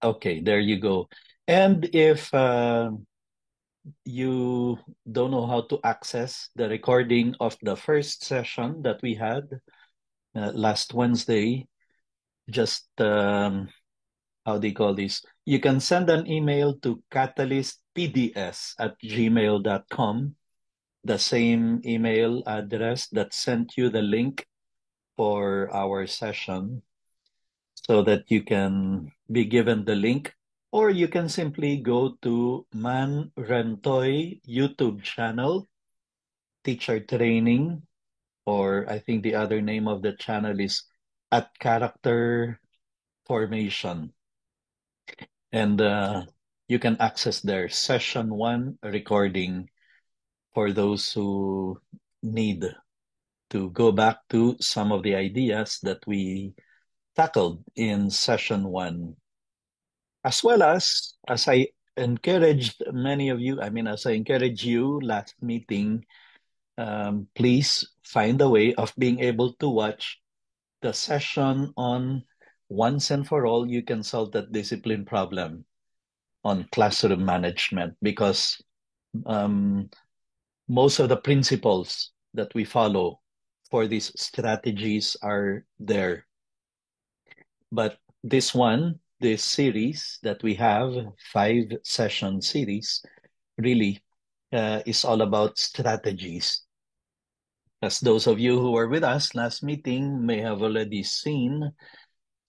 Okay, there you go. And if you don't know how to access the recording of the first session that we had last Wednesday, just how do you call this? You can send an email to catalystpds@gmail.com, the same email address that sent you the link for our session, so that you can be given the link, or you can simply go to Man Rentoy YouTube channel, teacher training, or I think the other name of the channel is at Character Formation. And you can access their session one recording for those who need to go back to some of the ideas that we tackled in session one. As well as I encouraged many of you, as I encouraged you last meeting, please find a way of being able to watch the session on Once and for All You Can Solve That Discipline Problem on classroom management, because um, most of the principles that we follow for these strategies are there. But this series that we have, 5 session series, really is all about strategies. As those of you who were with us last meeting may have already seen,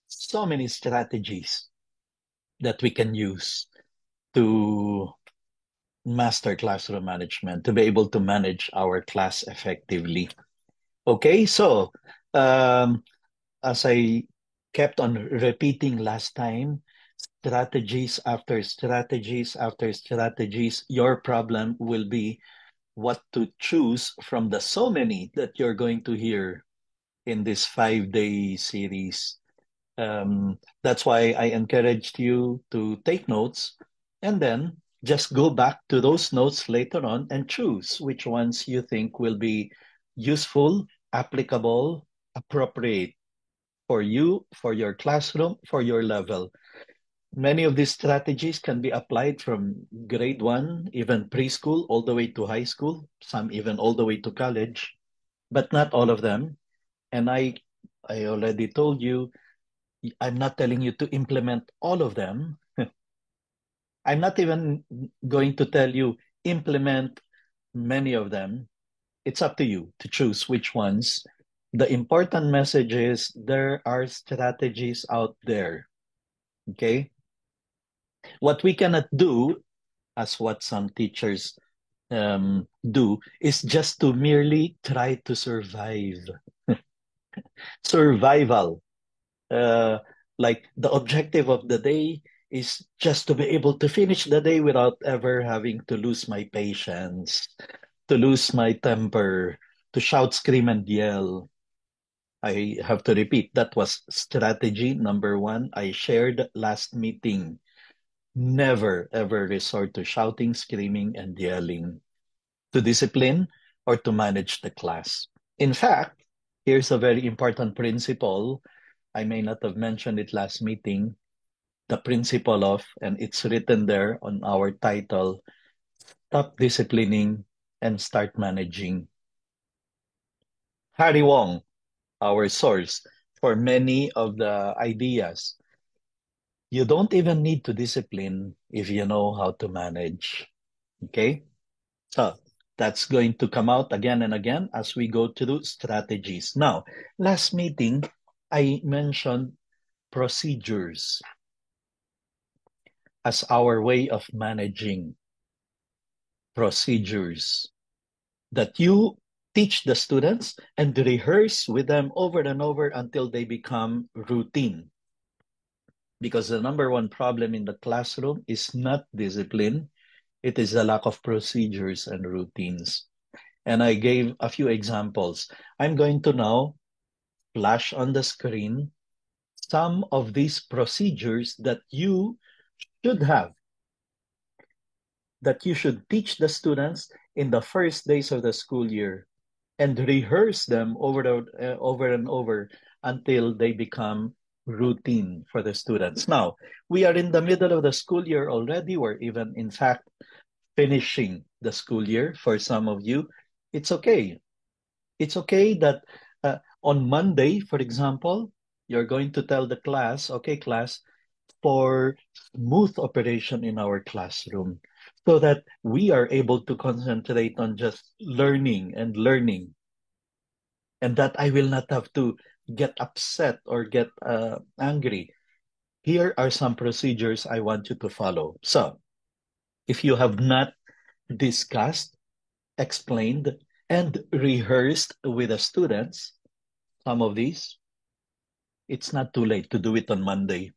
so many strategies that we can use to master classroom management, to be able to manage our class effectively. Okay, so um, as I kept on repeating last time, strategies after strategies after strategies, your problem will be what to choose from the so many that you're going to hear in this 5-day series. That's why I encouraged you to take notes and then just go back to those notes later on and choose which ones you think will be useful, applicable, appropriate for you, for your classroom, for your level. Many of these strategies can be applied from grade one, even preschool, all the way to high school, some even all the way to college, but not all of them. And I already told you, I'm not telling you to implement all of them. I'm not even going to tell you implement many of them. It's up to you to choose which ones. The important message is there are strategies out there. Okay. What we cannot do, as what some teachers do, is just to merely try to survive. Survival. Uh, like the objective of the day is just to be able to finish the day without ever having to lose my patience, to lose my temper, to shout, scream, and yell. I have to repeat, that was strategy number one I shared last meeting. Never ever resort to shouting, screaming, and yelling to discipline or to manage the class. In fact, here's a very important principle. I may not have mentioned it last meeting. The principle of, and it's written there on our title, stop disciplining and start managing. Harry Wong, our source for many of the ideas. You don't even need to discipline if you know how to manage. Okay? So that's going to come out again and again as we go through strategies. Now, last meeting, I mentioned procedures as our way of managing. Procedures that you teach the students and rehearse with them over and over until they become routine. Because the number one problem in the classroom is not discipline, it is the lack of procedures and routines. And I gave a few examples. I'm going to now flash on the screen some of these procedures that you should have, that you should teach the students in the first days of the school year and rehearse them over and over until they become routine for the students. Now, we are in the middle of the school year already. We're even, in fact, finishing the school year for some of you. It's okay. It's okay that on Monday, for example, you're going to tell the class, okay, class, for smooth operation in our classroom so that we are able to concentrate on just learning and learning, and that I will not have to get upset or get angry. Here are some procedures I want you to follow. So, if you have not discussed, explained, and rehearsed with the students some of these, it's not too late to do it on Monday.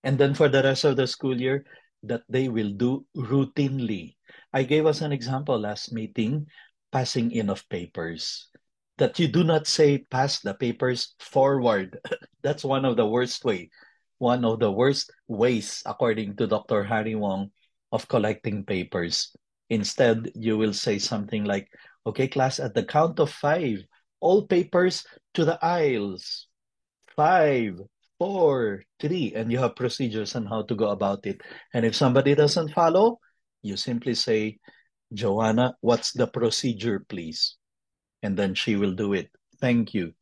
And then for the rest of the school year, that they will do routinely. I gave us an example last meeting, passing in of papers. That you do not say pass the papers forward. That's one of the worst way. One of the worst ways, according to Dr. Harry Wong, of collecting papers. Instead, you will say something like, okay, class, at the count of 5, all papers to the aisles. 5, 4, 3, and you have procedures on how to go about it. And if somebody doesn't follow, you simply say, Joanna, what's the procedure, please? And then she will do it. Thank you.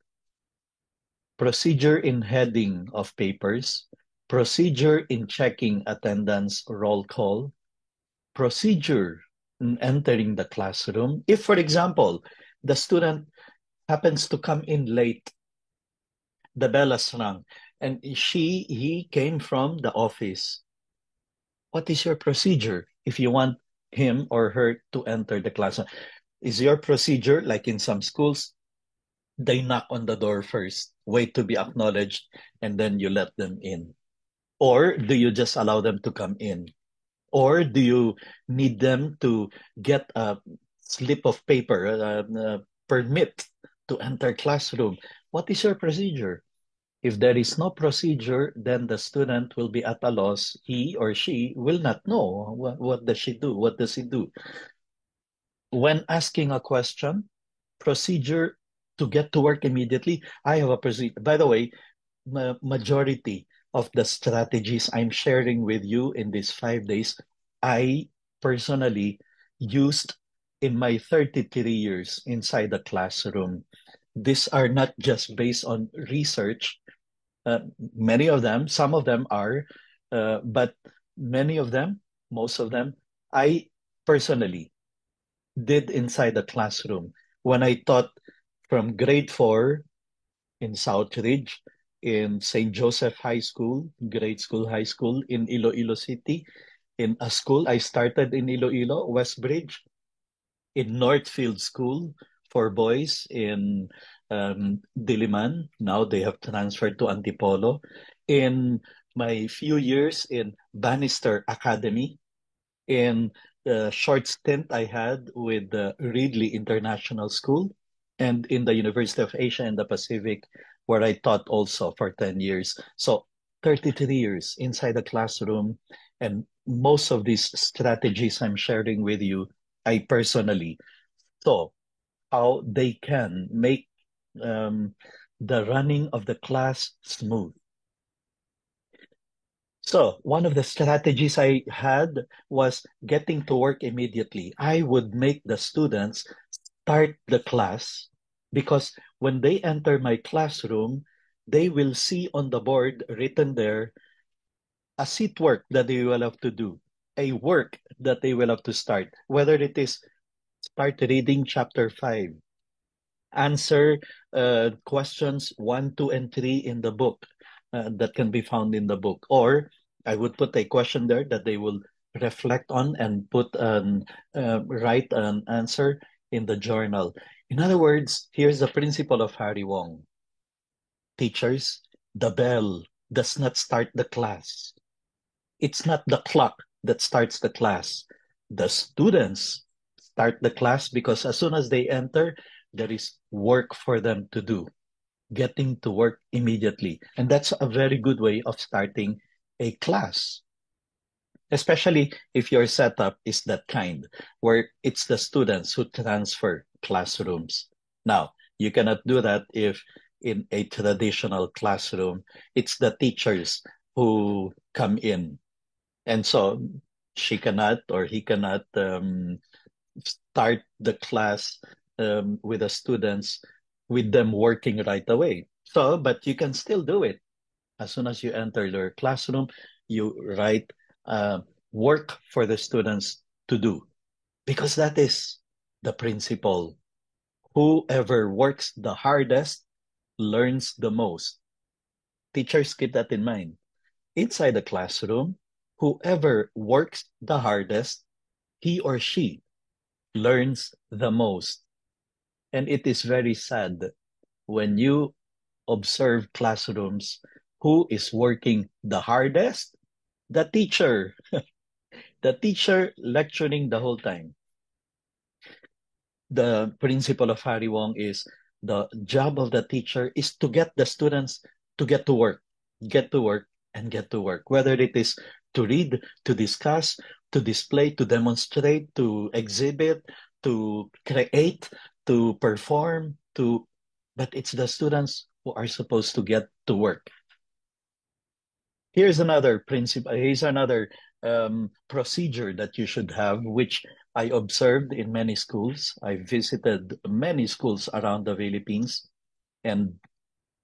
Procedure in heading of papers, procedure in checking attendance roll call, procedure in entering the classroom. If, for example, the student happens to come in late, the bell has rung, and he came from the office. What is your procedure if you want him or her to enter the class? Is your procedure, like in some schools, they knock on the door first, wait to be acknowledged, and then you let them in? Or do you just allow them to come in? Or do you need them to get a slip of paper, a permit to enter classroom? What is your procedure? If there is no procedure, then the student will be at a loss. He or she will not know what does she do, what does he do. When asking a question, procedure to get to work immediately. I have a procedure. By the way, majority of the strategies I'm sharing with you in these 5 days, I personally used in my 33 years inside the classroom. These are not just based on research. Many of them, some of them are, but many of them, most of them, I personally did inside the classroom when I taught from grade 4 in Southridge, in St. Joseph High School, grade school, high school in Iloilo City, in a school I started in Iloilo, Westbridge, in Northfield School for boys in Diliman. Now they have transferred to Antipolo. In my few years in Bannister Academy, in the short stint I had with the Ridley International School, and in the University of Asia and the Pacific, where I taught also for 10 years. So 33 years inside the classroom. And most of these strategies I'm sharing with you, I personally saw how they can make the running of the class smooth. So one of the strategies I had was getting to work immediately. I would make the students start the class because when they enter my classroom, they will see on the board written there a seat work that they will have to do, a work that they will have to start, whether it is start reading chapter 5, answer questions 1, 2, and 3 in the book that can be found in the book. Or I would put a question there that they will reflect on and write an answer in the journal. In other words, here's the principle of Harry Wong. Teachers, the bell does not start the class. It's not the clock that starts the class. The students start the class because as soon as they enter, there is work for them to do, getting to work immediately. And that's a very good way of starting a class, especially if your setup is that kind, where it's the students who transfer classrooms. Now, you cannot do that if in a traditional classroom, it's the teachers who come in. And so she cannot or he cannot start the class with the students with them working right away. So, but you can still do it. As soon as you enter your classroom, you write work for the students to do, because that is the principle. Whoever works the hardest learns the most. Teachers keep that in mind. Inside the classroom, whoever works the hardest, he or she learns the most. And it is very sad when you observe classrooms who is working the hardest, the teacher, the teacher lecturing the whole time. The principle of Harry Wong is the job of the teacher is to get the students to get to work, and get to work, whether it is to read, to discuss, to display, to demonstrate, to exhibit, to create, to perform, but it's the students who are supposed to get to work. Here's another principle. Here's another procedure that you should have, which I observed in many schools. I visited many schools around the Philippines, and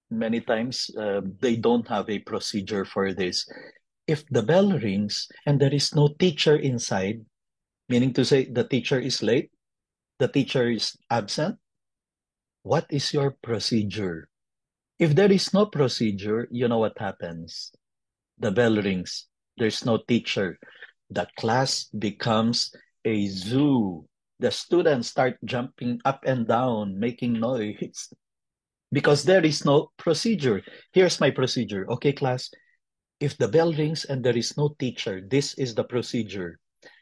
many times they don't have a procedure for this. If the bell rings and there is no teacher inside, meaning to say the teacher is late, the teacher is absent, what is your procedure? If there is no procedure, you know what happens. The bell rings. There's no teacher. The class becomes a zoo. The students start jumping up and down, making noise because there is no procedure. Here's my procedure. Okay, class, if the bell rings and there is no teacher, this is the procedure.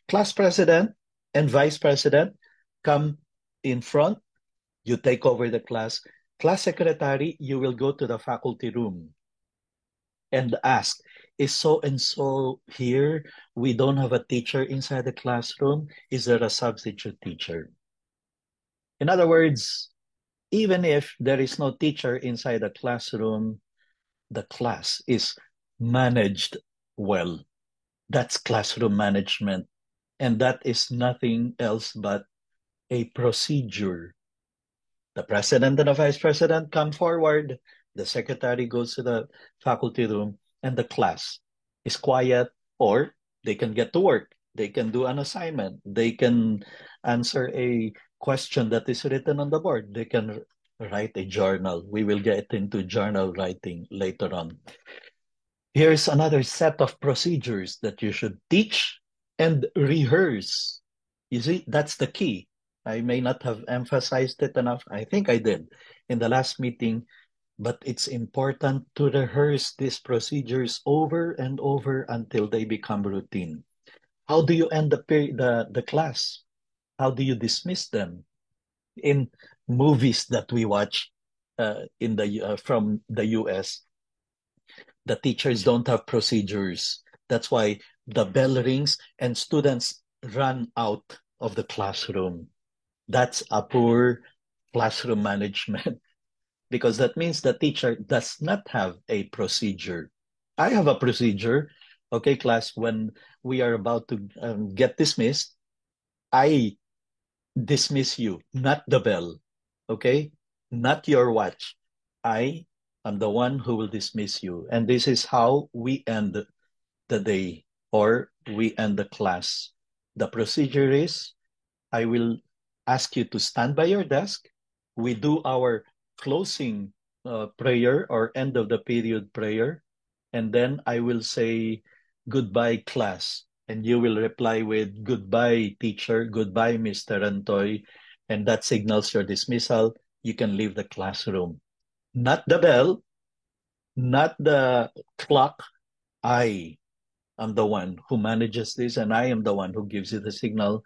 Class president and vice president come in front. You take over the class. Class secretary, you will go to the faculty room and ask, is so and so here? We don't have a teacher inside the classroom. Is there a substitute teacher? In other words, even if there is no teacher inside the classroom, the class is managed well. That's classroom management. And that is nothing else but a procedure. The president and the vice president come forward. The secretary goes to the faculty room, and the class is quiet, or they can get to work. They can do an assignment. They can answer a question that is written on the board. They can write a journal. We will get into journal writing later on. Here's another set of procedures that you should teach and rehearse. You see, that's the key. I may not have emphasized it enough. I think I did in the last meeting, but it's important to rehearse these procedures over and over until they become routine. How do you end the class? How do you dismiss them? In movies that we watch from the US, the teachers don't have procedures. That's why the bell rings and students run out of the classroom. That's a poor classroom management because that means the teacher does not have a procedure. I have a procedure. Okay, class, when we are about to get dismissed, I dismiss you, not the bell. Okay? Not your watch. I am the one who will dismiss you. And this is how we end the day, or we end the class. The procedure is I will ask you to stand by your desk. We do our closing prayer or end of the period prayer. And then I will say, goodbye, class. And you will reply with, goodbye, teacher, goodbye, Mr. Antoy. And that signals your dismissal. You can leave the classroom. Not the bell, not the clock. I am the one who manages this, and I am the one who gives you the signal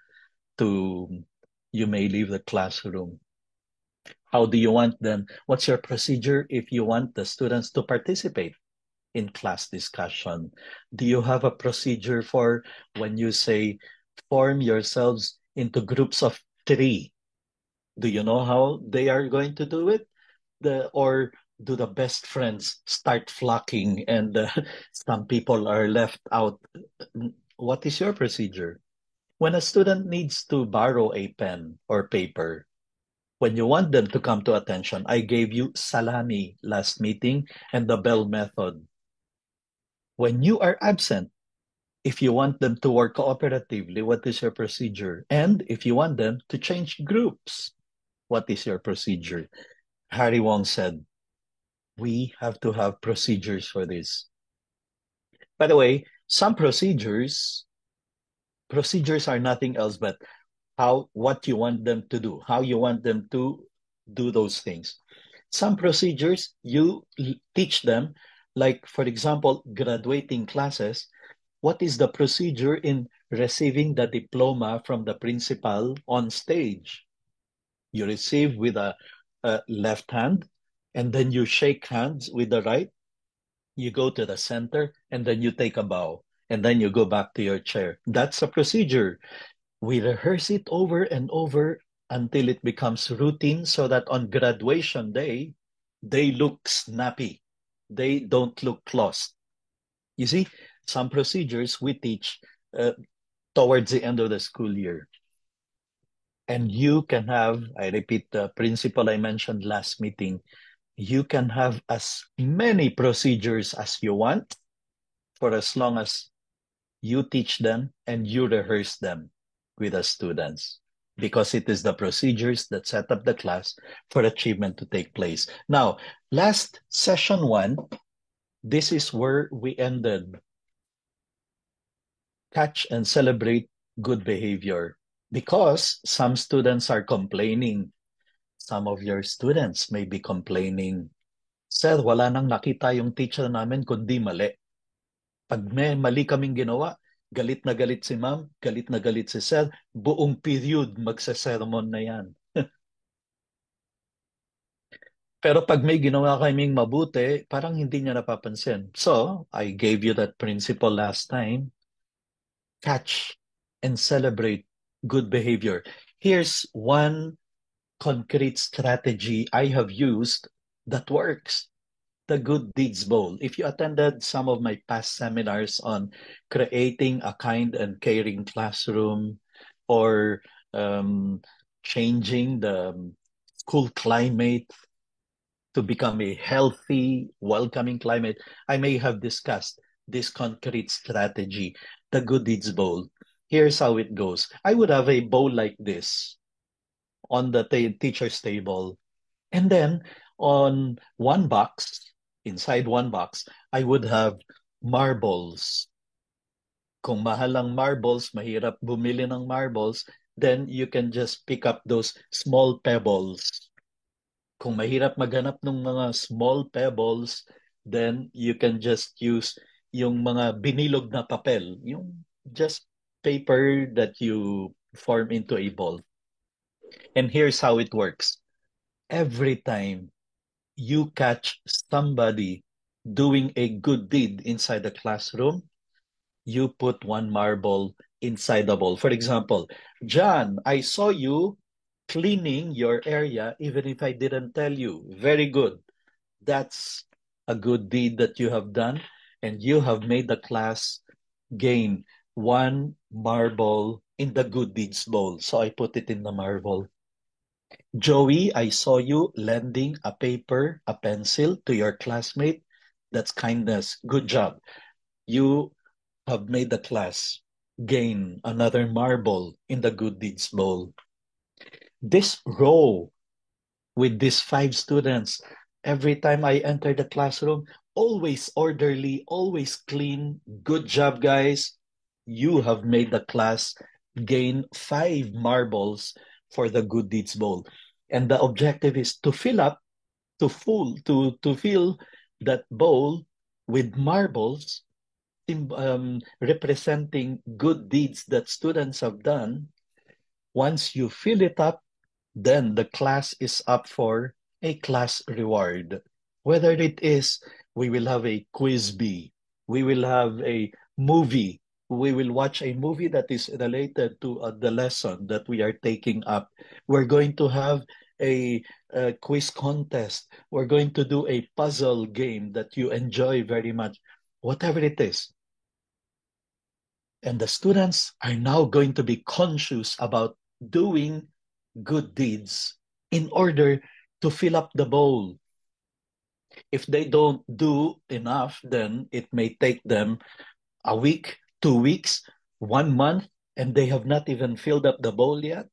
to you may leave the classroom. How do you want them? What's your procedure if you want the students to participate in class discussion? Do you have a procedure for when you say form yourselves into groups of 3? Do you know how they are going to do it? Or do the best friends start flocking and some people are left out? What is your procedure? When a student needs to borrow a pen or paper, when you want them to come to attention, I gave you salami last meeting and the bell method. When you are absent, if you want them to work cooperatively, what is your procedure? And if you want them to change groups, what is your procedure? Harry Wong said, we have to have procedures for this. By the way, some procedures are nothing else but what you want them to do, how you want them to do those things. Some procedures you teach them, like for example, graduating classes. What is the procedure in receiving the diploma from the principal on stage? You receive with a left hand, and then you shake hands with the right. You go to the center, and then you take a bow, and then you go back to your chair. That's a procedure. We rehearse it over and over until it becomes routine so that on graduation day, they look snappy. They don't look lost. You see, some procedures we teach towards the end of the school year. And you can have, I repeat the principle I mentioned last meeting, you can have as many procedures as you want for as long as you teach them and you rehearse them with the students, because it is the procedures that set up the class for achievement to take place. Now, last session one, this is where we ended. Catch and celebrate good behavior, because some students are complaining. Some of your students may be complaining, Sir, wala nang nakita yung teacher namin kundi mali. Pag may mali kaming ginawa, galit na galit si ma'am, galit na galit si sir, buong period magsa-sermon na yan. Pero pag may ginawa kaming mabuti, parang hindi niya napapansin. So, I gave you that principle last time. Catch and celebrate good behavior. Here's one concrete strategy I have used that works. The Good Deeds Bowl. If you attended some of my past seminars on creating a kind and caring classroom, or changing the school climate to become a healthy, welcoming climate, I may have discussed this concrete strategy, the Good Deeds Bowl. Here's how it goes. I would have a bowl like this on the teacher's table. And then on one box, inside one box, I would have marbles. Kung mahal ang marbles, mahirap bumili ng marbles, then you can just pick up those small pebbles. Kung mahirap maghanap ng mga small pebbles, then you can just use yung mga binilog na papel, yung just paper that you form into a ball. And here's how it works. Every time you catch somebody doing a good deed inside the classroom, you put one marble inside the bowl. For example, John, I saw you cleaning your area even if I didn't tell you. Very good. That's a good deed that you have done, and you have made the class gain one marble in the good deeds bowl. So I put it in the marble. Joey, I saw you lending a paper, a pencil to your classmate. That's kindness. Good job. You have made the class gain another marble in the good deeds bowl. This row with these 5 students, every time I enter the classroom, always orderly, always clean. Good job, guys. You have made the class gain 5 marbles for the good deeds bowl. And the objective is to fill up, to fill that bowl with marbles, representing good deeds that students have done. Once you fill it up, then the class is up for a class reward. Whether it is we will have a quiz bee, we will have a movie, we will watch a movie that is related to the lesson that we are taking up. We're going to have a quiz contest. We're going to do a puzzle game that you enjoy very much, whatever it is. And the students are now going to be conscious about doing good deeds in order to fill up the bowl. If they don't do enough, then it may take them a week, 2 weeks, 1 month, and they have not even filled up the bowl yet.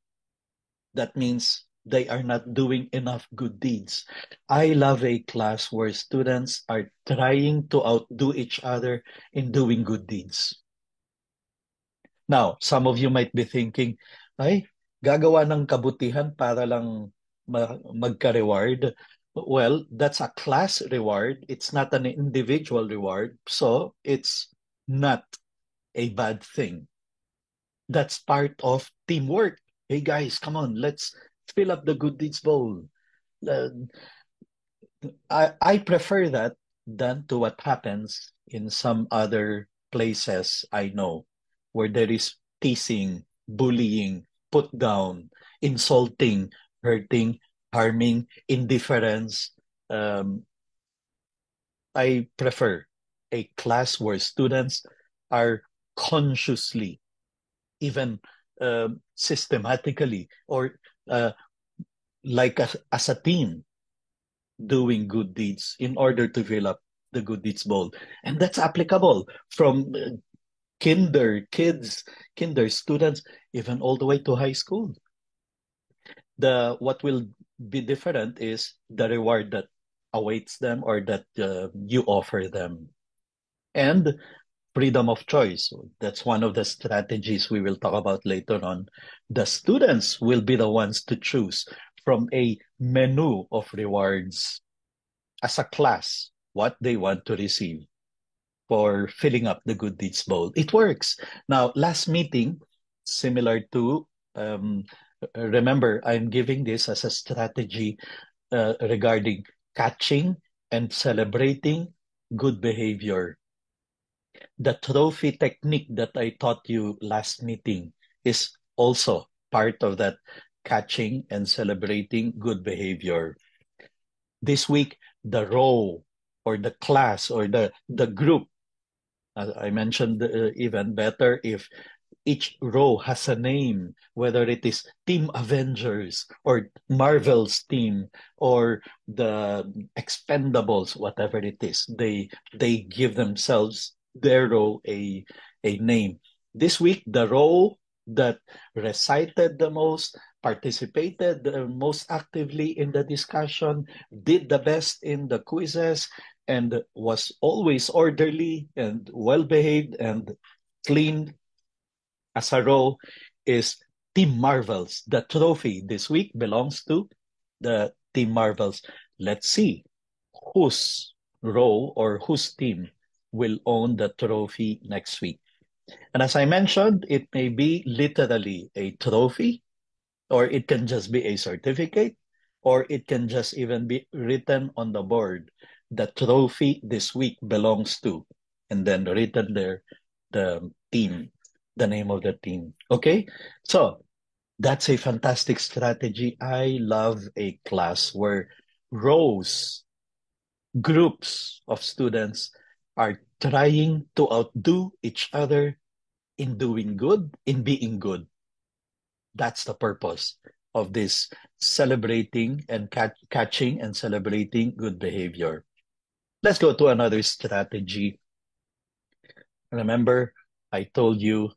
That means they are not doing enough good deeds. I love a class where students are trying to outdo each other in doing good deeds. Now, some of you might be thinking, ay, gagawa ng kabutihan para lang magka-reward. Well, that's a class reward. It's not an individual reward. So it's not a bad thing. That's part of teamwork. Hey guys, come on, let's fill up the good deeds bowl. Uh, I prefer that than to what happens in some other places I know where there is teasing, bullying, put down, insulting, hurting, harming, indifference. Um, I prefer a class where students are consciously, even systematically, or like as a team, doing good deeds in order to fill up the good deeds bowl. And that's applicable from kinder students, even all the way to high school. What will be different is the reward that awaits them or that you offer them. And freedom of choice. That's one of the strategies we will talk about later on. The students will be the ones to choose from a menu of rewards as a class what they want to receive for filling up the good deeds bowl. It works. Now, last meeting, similar to, remember, I'm giving this as a strategy regarding catching and celebrating good behavior. The trophy technique that I taught you last meeting is also part of that catching and celebrating good behavior. This week, the row or the class or the group, I mentioned even better if each row has a name, whether it is Team Avengers or Marvel's team or the Expendables, whatever it is. They give themselves their row a name. This week, the row that recited the most, participated the most actively in the discussion, did the best in the quizzes, and was always orderly and well behaved and clean as a row is Team Marvels. The trophy this week belongs to the Team Marvels. Let's see whose row or whose team will own the trophy next week. And as I mentioned, it may be literally a trophy, or it can just be a certificate, or it can just even be written on the board. The trophy this week belongs to, and then written there, the team, the name of the team. Okay? So that's a fantastic strategy. I love a class where rows, groups of students are trying to outdo each other in doing good, in being good. That's the purpose of this celebrating and catching and celebrating good behavior. Let's go to another strategy. Remember, I told you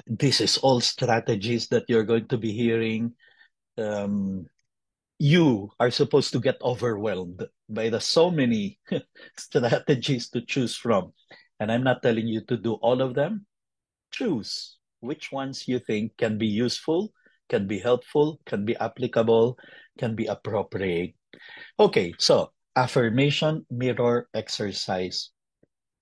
this is all strategies that you're going to be hearing. You are supposed to get overwhelmed by the so many strategies to choose from. And I'm not telling you to do all of them. Choose which ones you think can be useful, can be helpful, can be applicable, can be appropriate. Okay, so affirmation mirror exercise.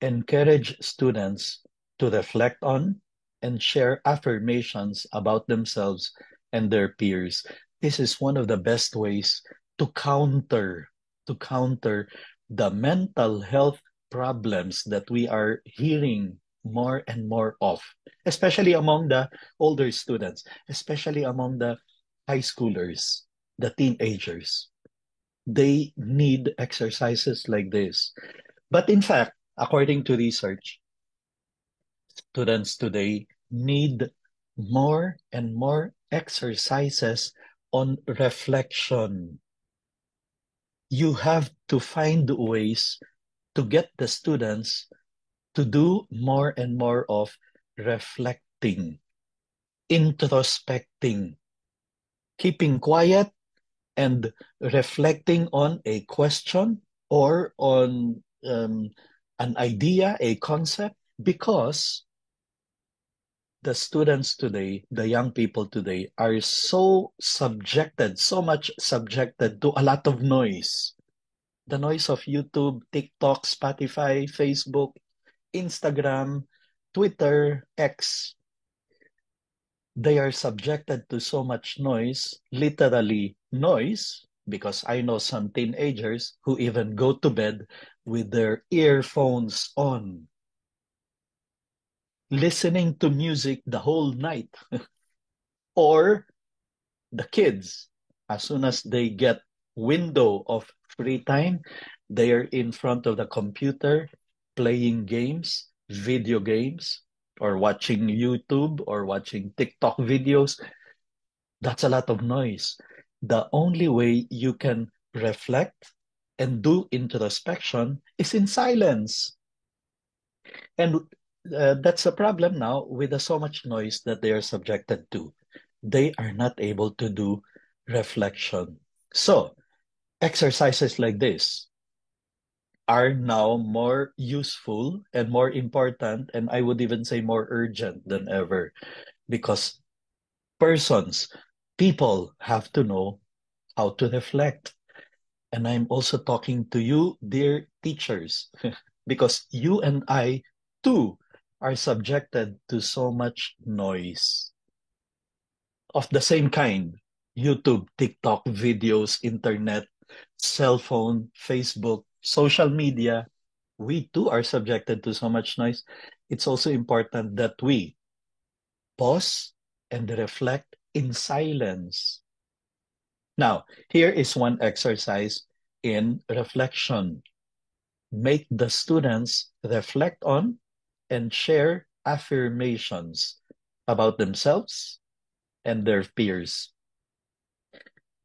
Encourage students to reflect on and share affirmations about themselves and their peers. This is one of the best ways to counter the mental health problems that we are hearing more and more of, especially among the older students, especially among the high schoolers. the teenagers. They need exercises like this. But in fact, according to research, students today need more and more exercises on reflection. You have to find ways to get the students to do more and more of reflecting, introspecting, keeping quiet and reflecting on a question or on an idea, a concept, because the students today, the young people today, are so subjected, so much subjected to a lot of noise. The noise of YouTube, TikTok, Spotify, Facebook, Instagram, Twitter, X. They are subjected to so much noise, literally noise, because I know some teenagers who even go to bed with their earphones on, listening to music the whole night. Or the kids, as soon as they get window of free time, they are in front of the computer playing games, video games, or watching YouTube or watching TikTok videos. That's a lot of noise. The only way you can reflect and do introspection is in silence. And that's a problem now with so much noise that they are subjected to. They are not able to do reflection. So, exercises like this are now more useful and more important, and I would even say more urgent than ever, because persons, people have to know how to reflect. And I'm also talking to you, dear teachers, because you and I too are subjected to so much noise of the same kind. YouTube, TikTok, videos, internet, cell phone, Facebook, social media. We too are subjected to so much noise. It's also important that we pause and reflect in silence. Now, here is one exercise in reflection. Make the students reflect on and share affirmations about themselves and their peers.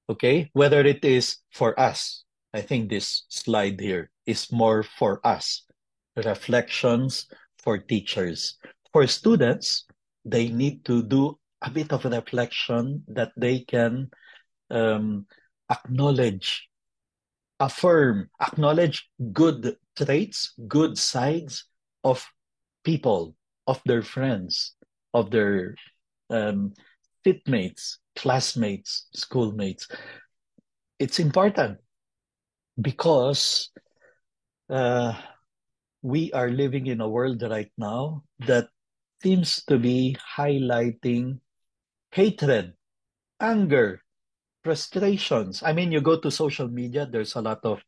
Okay, whether it is for us, I think this slide here is more for us. Reflections for teachers. For students, they need to do a bit of reflection that they can acknowledge, affirm, acknowledge good traits, good sides of people, of their friends, of their um, fitmates, classmates, schoolmates. It's important because uh, we are living in a world right now that seems to be highlighting hatred, anger, frustrations. I mean, you go to social media, there's a lot of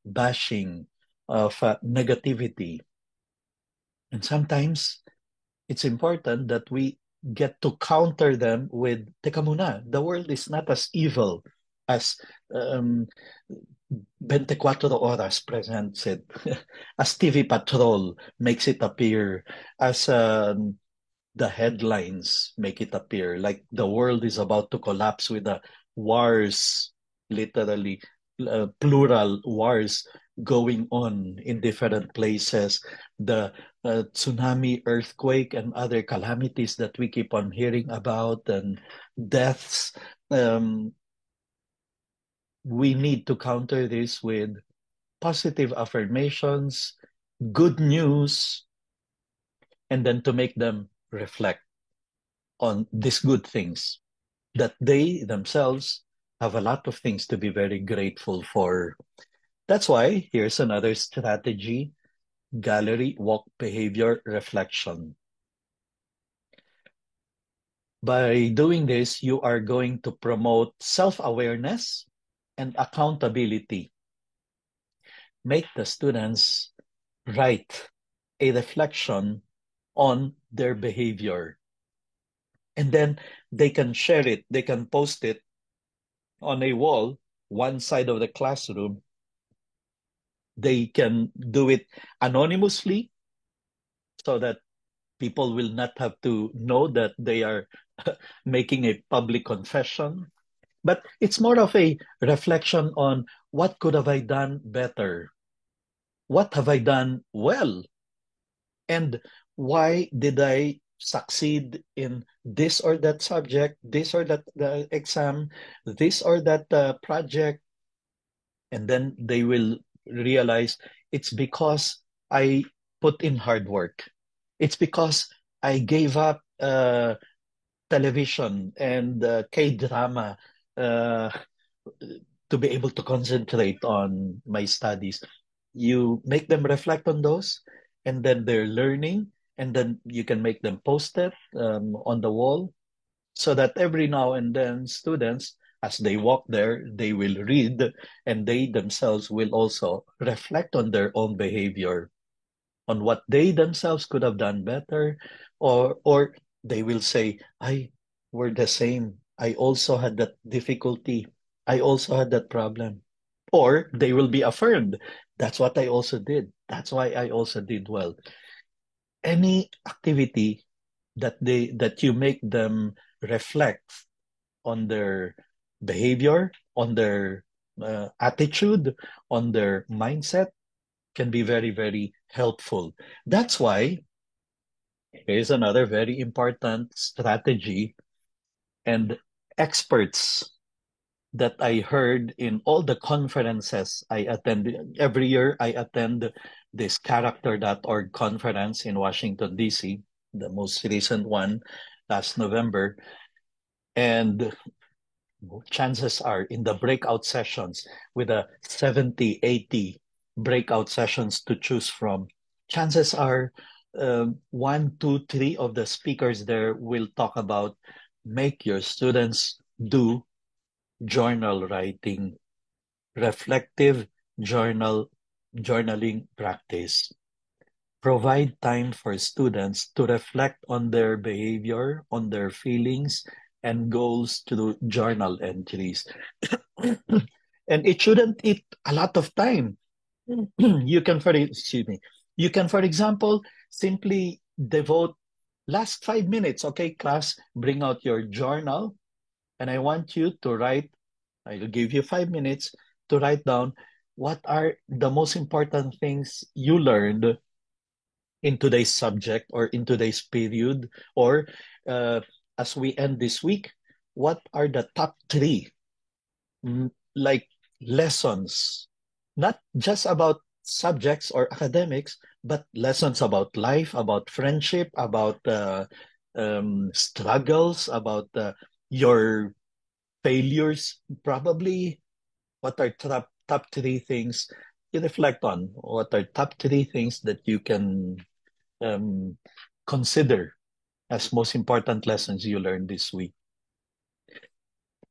bashing, of negativity. And sometimes it's important that we get to counter them with, teka muna, the world is not as evil as um, 24 Oras presents it, as TV Patrol makes it appear, as the headlines make it appear, like the world is about to collapse with the wars, literally plural wars going on in different places, the tsunami, earthquake, and other calamities that we keep on hearing about, and deaths. We need to counter this with positive affirmations, good news, and then to make them reflect on these good things that they themselves have a lot of things to be very grateful for. That's why here's another strategy: gallery walk behavior reflection. By doing this, you are going to promote self-awareness and accountability. Make the students write a reflection on their behavior. And then they can share it, they can post it on a wall, one side of the classroom. They can do it anonymously so that people will not have to know that they are making a public confession. But it's more of a reflection on what could have I done better? What have I done well? And why did I succeed in this or that subject, this or that exam, this or that project? And then they will realize it's because I put in hard work. It's because I gave up television and K-drama uh, to be able to concentrate on my studies. You make them reflect on those, and then they're learning, and then you can make them post it on the wall so that every now and then students, as they walk there, they will read and they themselves will also reflect on their own behavior, on what they themselves could have done better, or they will say, I we're the same. I also had that difficulty. I also had that problem. Or they will be affirmed. That's what I also did. That's why I also did well. Any activity that you make them reflect on their behavior, on their attitude, on their mindset can be very, very helpful. That's why here's another very important strategy and experts that I heard in all the conferences I attend. Every year I attend this character.org conference in Washington, D.C., the most recent one last November. And chances are in the breakout sessions with a 70, 80 breakout sessions to choose from, chances are one, two, three of the speakers there will talk about make your students do journal writing, reflective journaling practice. Provide time for students to reflect on their behavior, on their feelings, and goals to journal entries. And it shouldn't eat a lot of time. You can, excuse me, you can, for example, simply devote last 5 minutes. Okay, class, bring out your journal, and I want you to write. I'll give you 5 minutes to write down what are the most important things you learned in today's subject or in today's period, or uh, as we end this week, what are the top three like lessons, not just about subjects or academics, but lessons about life, about friendship, about struggles, about your failures, probably. What are top three things you reflect on? What are top three things that you can um, consider as most important lessons you learned this week?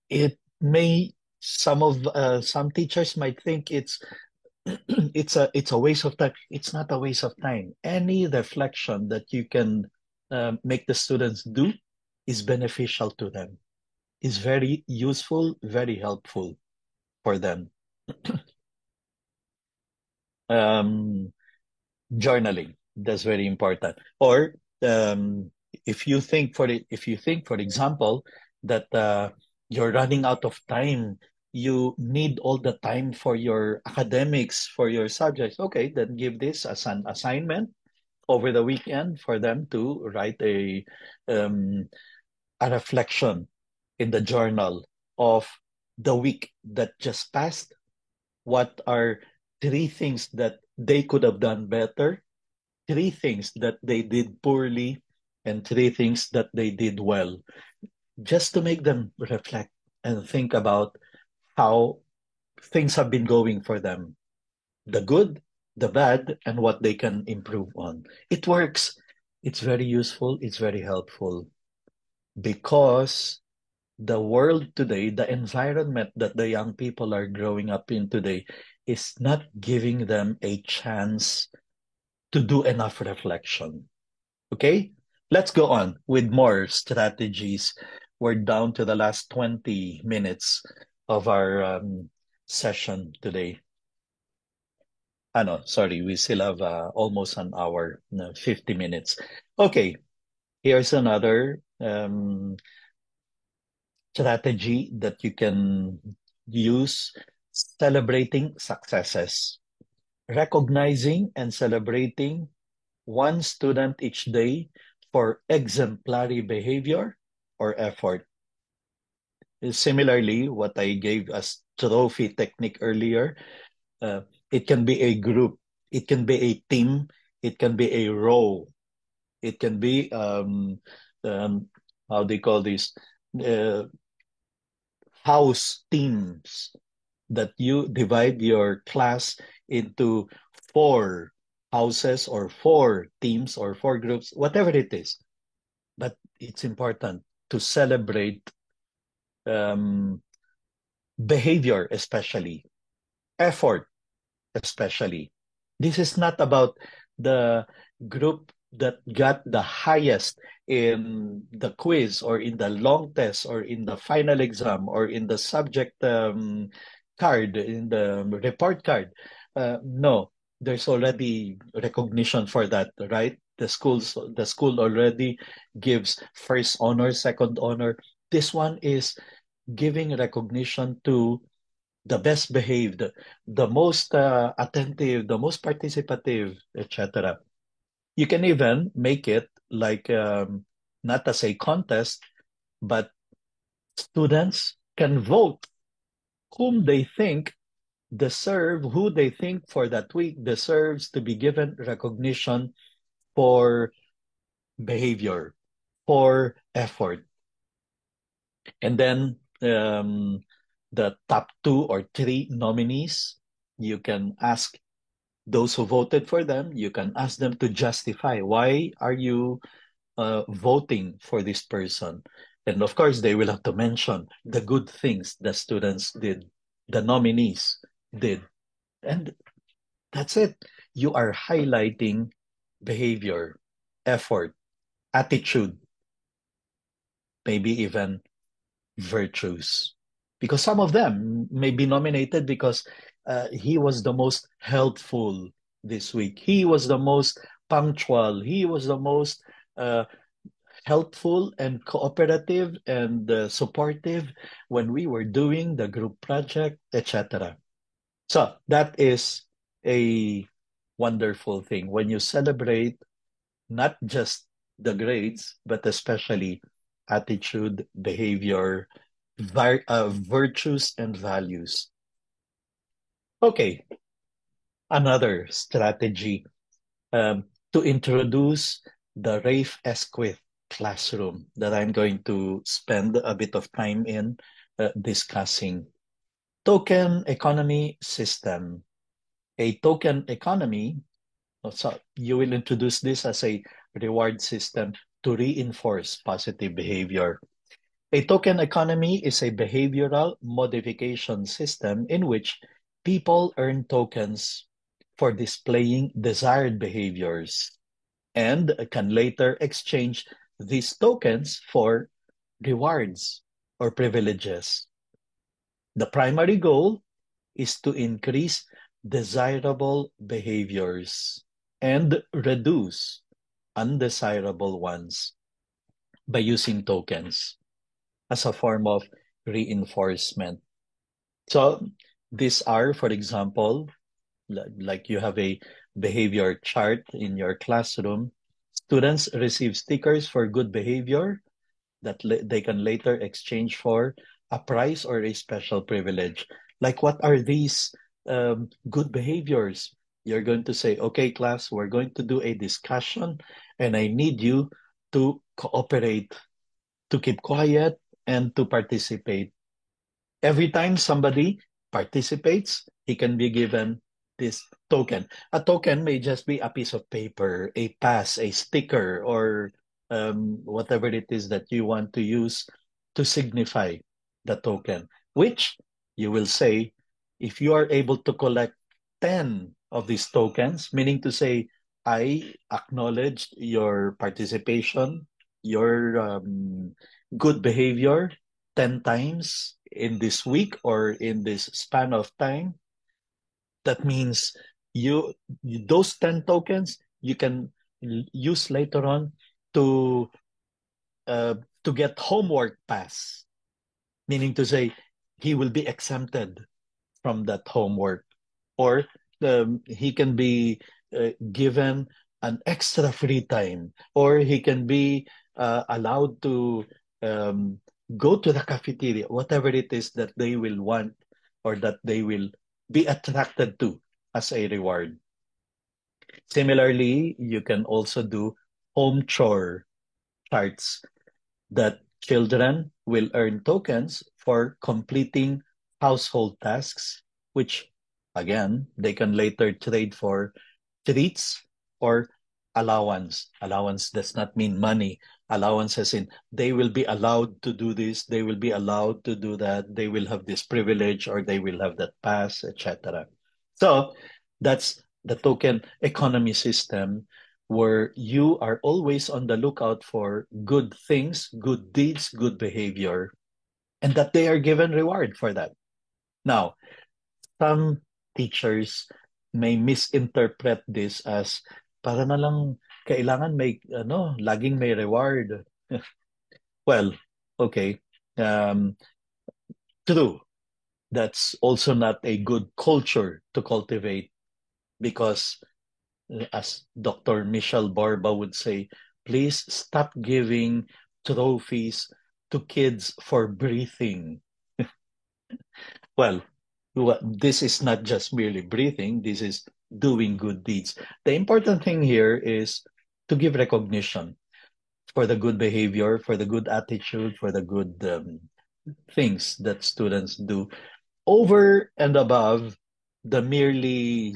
It may some teachers might think it's it's a waste of time. It's not a waste of time. Any reflection that you can make the students do is beneficial to them. Is very useful, very helpful for them. Um, Journaling, that's very important. Or if you think for example that you're running out of time, you need all the time for your academics, for your subjects, okay, then give this as an assignment over the weekend for them to write um, a reflection in the journal of the week that just passed. What are three things that they could have done better, three things that they did poorly, and three things that they did well, just to make them reflect and think about how things have been going for them, the good, the bad, and what they can improve on. It works. It's very useful. It's very helpful because the world today, the environment that the young people are growing up in today, is not giving them a chance to do enough reflection. Okay, let's go on with more strategies. We're down to the last 20 minutes. of our session today. No, sorry, we still have almost an hour, 50 minutes. Okay, here's another strategy that you can use: celebrating successes, recognizing and celebrating one student each day for exemplary behavior or effort. Similarly, what I gave as trophy technique earlier, it can be a group, it can be a team, it can be a row, it can be um, how they call this, uh, house teams, that you divide your class into four houses or four teams or four groups, whatever it is. But it's important to celebrate um, behavior, especially effort, especially. This is not about the group that got the highest in the quiz or in the long test or in the final exam or in the subject card, in the report card. No, there's already recognition for that, right? The school already gives first honor, second honor. This one is giving recognition to the best behaved, the most attentive, the most participative, etc. You can even make it like not as a contest, but students can vote whom they think who they think for that week deserves to be given recognition for behavior, for effort. And then the top two or three nominees, you can ask those who voted for them, you can ask them to justify why are you voting for this person. And of course, they will have to mention the good things the students did, the nominees did. And that's it. You are highlighting behavior, effort, attitude, maybe even virtues. Because some of them may be nominated because he was the most helpful this week. He was the most punctual. He was the most uh, helpful and cooperative and supportive when we were doing the group project, etc. So that is a wonderful thing when you celebrate not just the grades, but especially attitude, behavior, virtues, and values. Okay, another strategy to introduce the Rafe Esquith classroom that I'm going to spend a bit of time in discussing. Token economy system. A token economy, so you will introduce this as a reward system to reinforce positive behavior. A token economy is a behavioral modification system in which people earn tokens for displaying desired behaviors and can later exchange these tokens for rewards or privileges. The primary goal is to increase desirable behaviors and reduce undesirable ones by using tokens as a form of reinforcement. So these are, for example, like you have a behavior chart in your classroom. Students receive stickers for good behavior that they can later exchange for a prize or a special privilege. Like, what are these good behaviors? You're going to say, okay, class, we're going to do a discussion, and I need you to cooperate, to keep quiet, and to participate. Every time somebody participates, he can be given this token. A token may just be a piece of paper, a pass, a sticker, or whatever it is that you want to use to signify the token, which you will say, if you are able to collect 10 of these tokens, meaning to say, I acknowledged your participation, your good behavior 10 times in this week or in this span of time, that means you those 10 tokens you can use later on to uh, to get homework pass, meaning to say he will be exempted from that homework, or he can be given an extra free time, or he can be allowed to um, go to the cafeteria, whatever it is that they will want or that they will be attracted to as a reward. Similarly, you can also do home chore charts that children will earn tokens for completing household tasks, which again, they can later trade for treats or allowance. Allowance does not mean money. Allowance as in they will be allowed to do this, they will be allowed to do that, they will have this privilege or they will have that pass, etc. So that's the token economy system where you are always on the lookout for good things, good deeds, good behavior, and that they are given reward for that. Now, some teachers may misinterpret this as para na lang kailangan may laging may reward. Well, okay. Um, True. That's also not a good culture to cultivate because as Dr. Michelle Barba would say, please stop giving trophies to kids for breathing. Well, this is not just merely breathing, this is doing good deeds. The important thing here is to give recognition for the good behavior, for the good attitude, for the good things that students do over and above the merely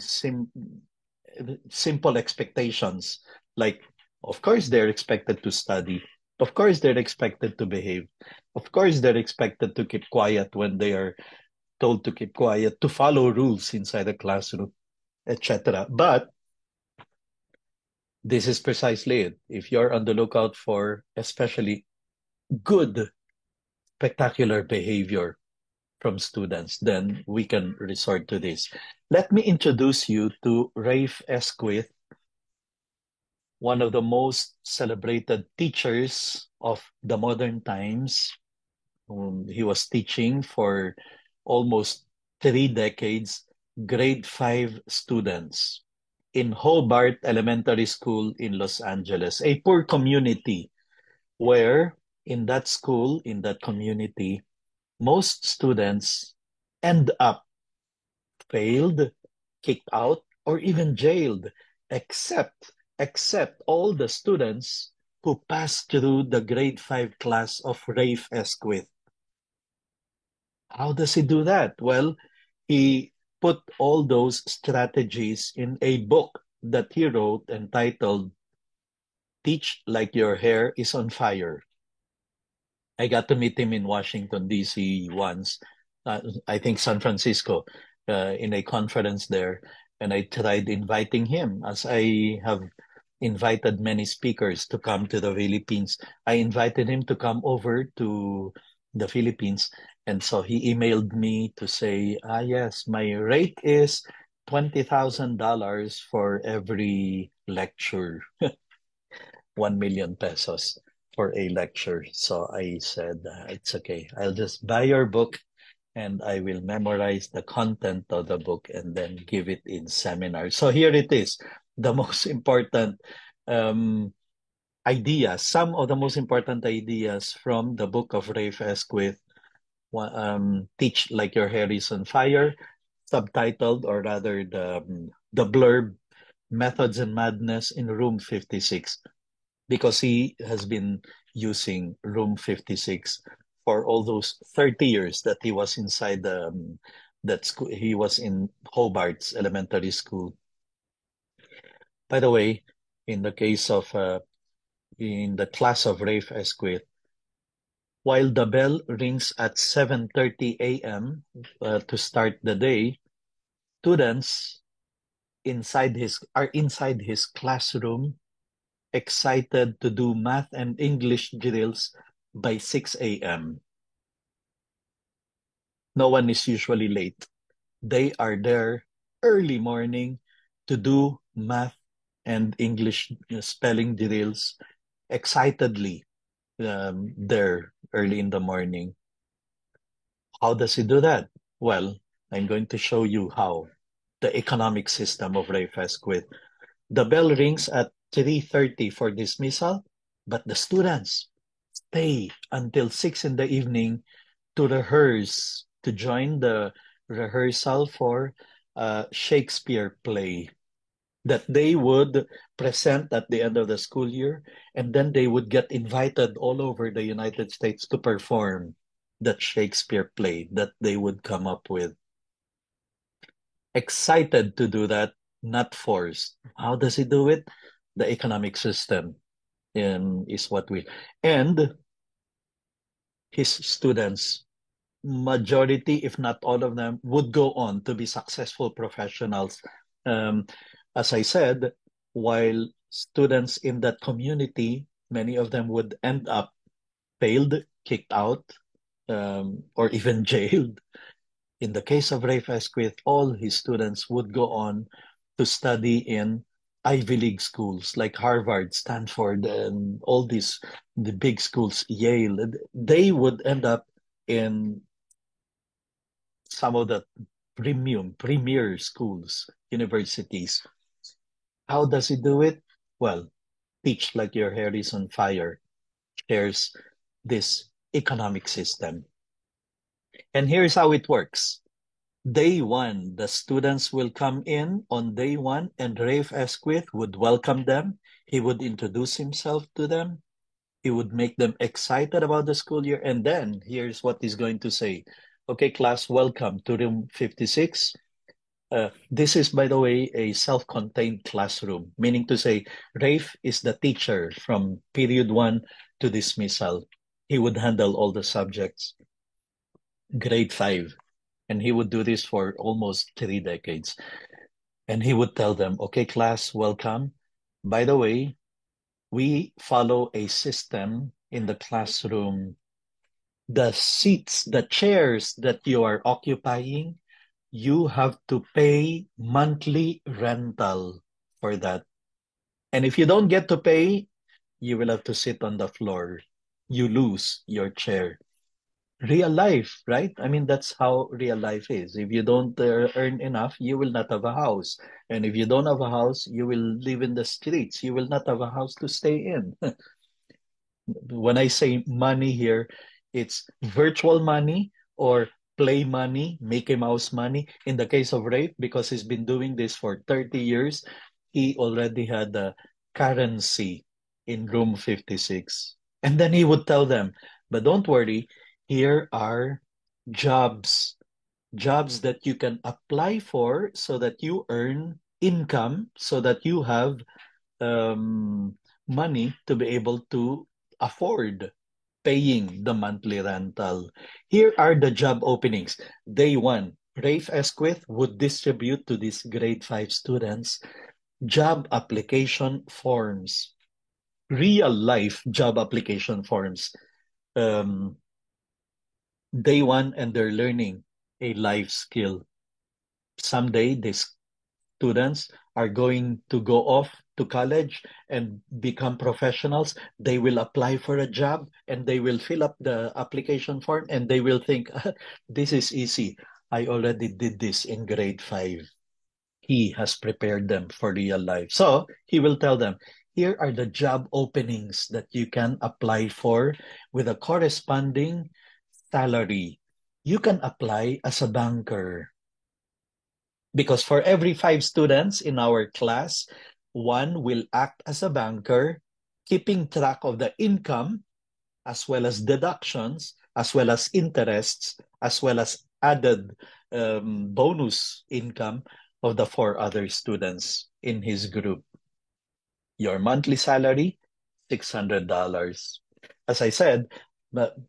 simple expectations. Like, of course, they're expected to study. Of course, they're expected to behave. Of course, they're expected to keep quiet when they are told to keep quiet, to follow rules inside the classroom, etc. But this is precisely it. If you're on the lookout for especially good, spectacular behavior from students, then we can resort to this. Let me introduce you to Rafe Esquith, one of the most celebrated teachers of the modern times. He was teaching for almost 3 decades, grade 5 students in Hobart Elementary School in Los Angeles, a poor community where in that school, in that community, most students end up failed, kicked out, or even jailed, except all the students who passed through the grade 5 class of Rafe Esquith. How does he do that? Well, he put all those strategies in a book that he wrote entitled Teach Like Your Hair is on Fire. I got to meet him in Washington, D.C. once, I think San Francisco, in a conference there. And I tried inviting him, as I have invited many speakers to come to the Philippines. I invited him to come over to the Philippines. And so he emailed me to say, yes, my rate is $20,000 for every lecture. 1 million pesos for a lecture. So I said, it's okay. I'll just buy your book and I will memorize the content of the book and then give it in seminars. So here it is, the most important ideas, some of the most important ideas from the book of Rafe Esquith, Teach Like Your Hair is on Fire, subtitled, or rather the blurb, Methods and Madness in Room 56, because he has been using Room 56 for all those 30 years that he was inside that school. He was in Hobart's elementary school. By the way, in the case of in the class of Rafe Esquith, while the bell rings at 7:30 a.m. To start the day, students are inside his classroom, excited to do math and English drills by 6 a.m. No one is usually late. They are there early morning to do math and English spelling drills excitedly, there early in the morning. How does he do that? Well, I'm going to show you how. The economic system of Ray Fesquith. The bell rings at 3:30 for dismissal, but the students stay until 6 in the evening to rehearse, to join the rehearsal for a Shakespeare play that they would present at the end of the school year, and then they would get invited all over the United States to perform that Shakespeare play that they would come up with. Excited to do that, not forced. How does he do it? The economic system is what we, and his students, majority, if not all of them, would go on to be successful professionals. Um, as I said, while students in that community, many of them would end up failed, kicked out, or even jailed. In the case of Ray Fesquith, all his students would go on to study in Ivy League schools like Harvard, Stanford, and all the big schools, Yale. They would end up in some of the premier schools, universities. How does he do it? Well, teach like your hair is on fire, shares this economic system. And here's how it works. Day one, the students will come in on day one, and Rafe Esquith would welcome them. He would introduce himself to them. He would make them excited about the school year. And then here's what he's going to say. Okay, class, welcome to room 56. This is, by the way, a self-contained classroom, meaning to say, Rafe is the teacher from period one to dismissal. He would handle all the subjects. Grade five. And he would do this for almost 3 decades. And he would tell them, okay, class, welcome. By the way, we follow a system in the classroom. The seats, the chairs that you are occupying, you have to pay monthly rental for that. And if you don't get to pay, you will have to sit on the floor. You lose your chair. Real life, right? I mean, that's how real life is. If you don't earn enough, you will not have a house. And if you don't have a house, you will live in the streets. You will not have a house to stay in. When I say money here, it's virtual money or play money, Mickey Mouse money. In the case of Rafe, because he's been doing this for 30 years, he already had the currency in room 56. And then he would tell them, but don't worry, here are jobs, jobs that you can apply for so that you earn income, so that you have money to be able to afford paying the monthly rental. Here are the job openings. Day one, Rafe Esquith would distribute to these grade 5 students job application forms, real life job application forms. Um, Day one, and they're learning a life skill. Someday, these students are going to go off to college and become professionals. They will apply for a job and they will fill up the application form and they will think, this is easy. I already did this in grade 5. He has prepared them for real life. So he will tell them, here are the job openings that you can apply for with a corresponding salary. You can apply as a banker. Because for every 5 students in our class, one will act as a banker, keeping track of the income, as well as deductions, as well as interests, as well as added bonus income of the 4 other students in his group. Your monthly salary, $600. As I said,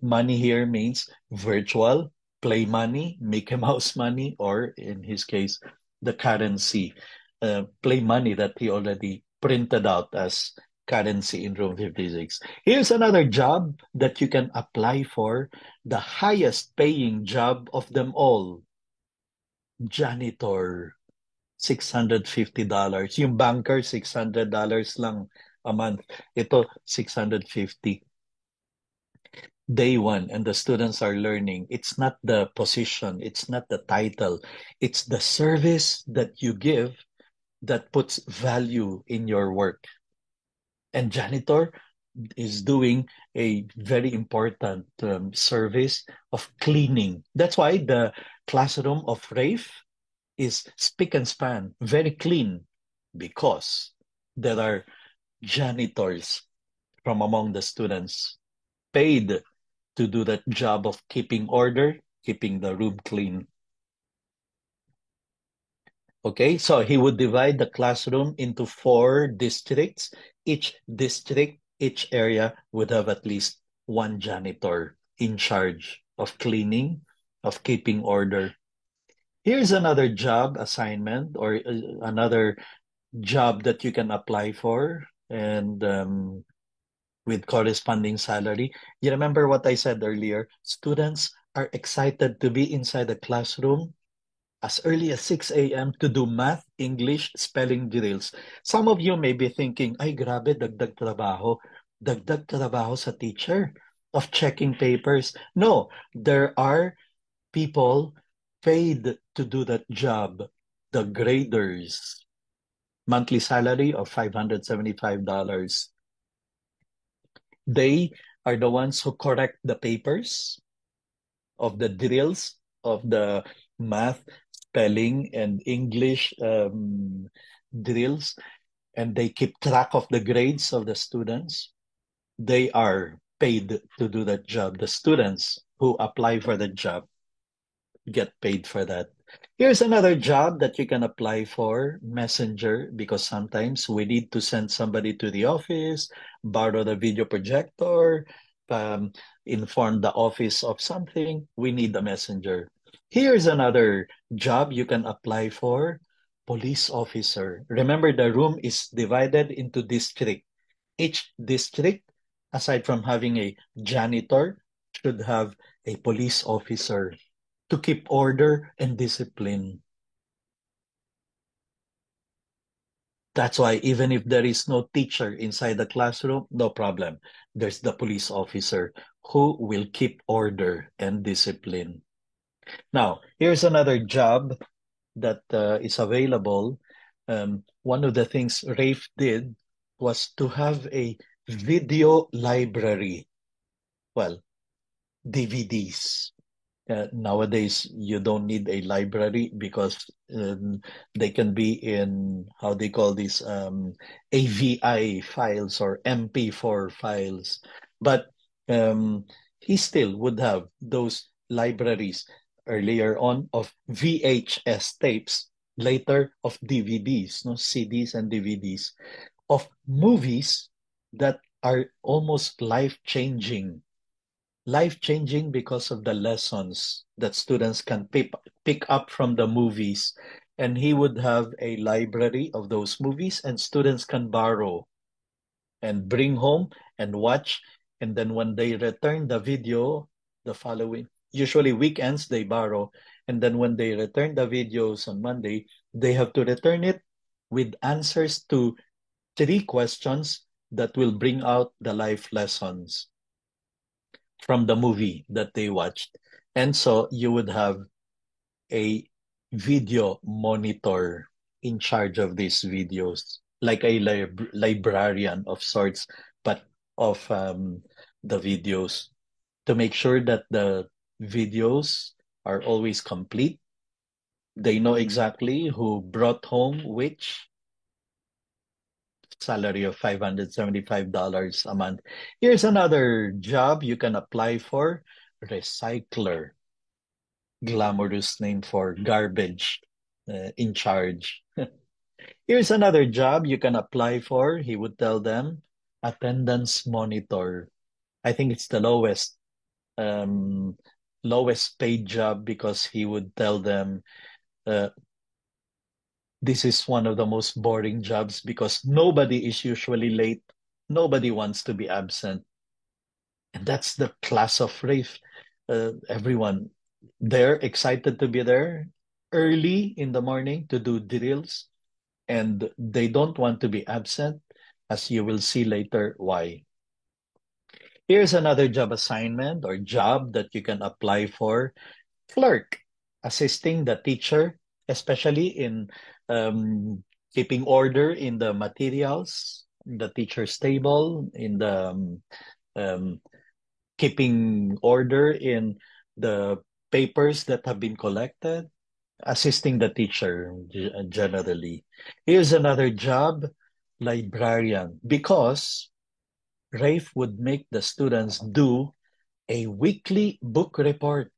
money here means virtual, play money, Mickey Mouse money, or in his case, the currency, play money that he already printed out as currency in room 56. Here's another job that you can apply for, the highest paying job of them all, janitor. $650. Yung banker, $600 lang a month. Ito, 650. Day one, and the students are learning. It's not the position, it's not the title, it's the service that you give that puts value in your work. And janitor is doing a very important service of cleaning. That's why the classroom of Rafe is spick and span, very clean, because there are janitors from among the students paid to do that job of keeping order, keeping the room clean. Okay, so he would divide the classroom into 4 districts. Each district, each area would have at least one janitor in charge of cleaning, of keeping order. Here's another job assignment or another job that you can apply for, and with corresponding salary. You remember what I said earlier? Students are excited to be inside the classroom as early as 6 a.m. to do math, English, spelling drills. Some of you may be thinking, ay grabe, dagdag trabaho. Dagdag trabaho sa teacher of checking papers. No, there are people paid to do that job. The graders, monthly salary of $575. They are the ones who correct the papers of the drills of the math, spelling, and English drills, and they keep track of the grades of the students. They are paid to do that job. The students who apply for the job get paid for that. Here's another job that you can apply for, messenger, because sometimes we need to send somebody to the office, borrow the video projector, um, inform the office of something. We need a messenger. Here's another job you can apply for, police officer. Remember, the room is divided into district. Each district, aside from having a janitor, should have a police officer to keep order and discipline. That's why even if there is no teacher inside the classroom, no problem. There's the police officer who will keep order and discipline. Now, here's another job that is available. One of the things Rafe did was to have a video library. Well, DVDs. Nowadays, you don't need a library because they can be in, how they call these, AVI files or MP4 files. But um, he still would have those libraries earlier on of VHS tapes, later of DVDs, no CDs and DVDs, of movies that are almost life-changing because of the lessons that students can pick up from the movies. And he would have a library of those movies, and students can borrow and bring home and watch. And then when they return the video the following, usually weekends, they borrow. And then when they return the videos on Monday, they have to return it with answers to 3 questions that will bring out the life lessons from the movie that they watched. And so you would have a video monitor in charge of these videos, like a librarian of sorts, but of the videos, to make sure that the videos are always complete. They know exactly who brought home which, salary of $575 a month. Here's another job you can apply for, recycler. Glamorous name for garbage in charge. Here's another job you can apply for. He would tell them, attendance monitor. I think it's the lowest paid job, because he would tell them, uh, this is one of the most boring jobs because nobody is usually late. Nobody wants to be absent. And that's the class of Rafe. Everyone, they're excited to be there early in the morning to do drills, and they don't want to be absent, as you will see later why. Here's another job assignment or job that you can apply for. Clerk, assisting the teacher, especially in um, keeping order in the materials, in the teacher's table, in the um, keeping order in the papers that have been collected, assisting the teacher generally. Here's another job, librarian, because Rafe would make the students do a weekly book report.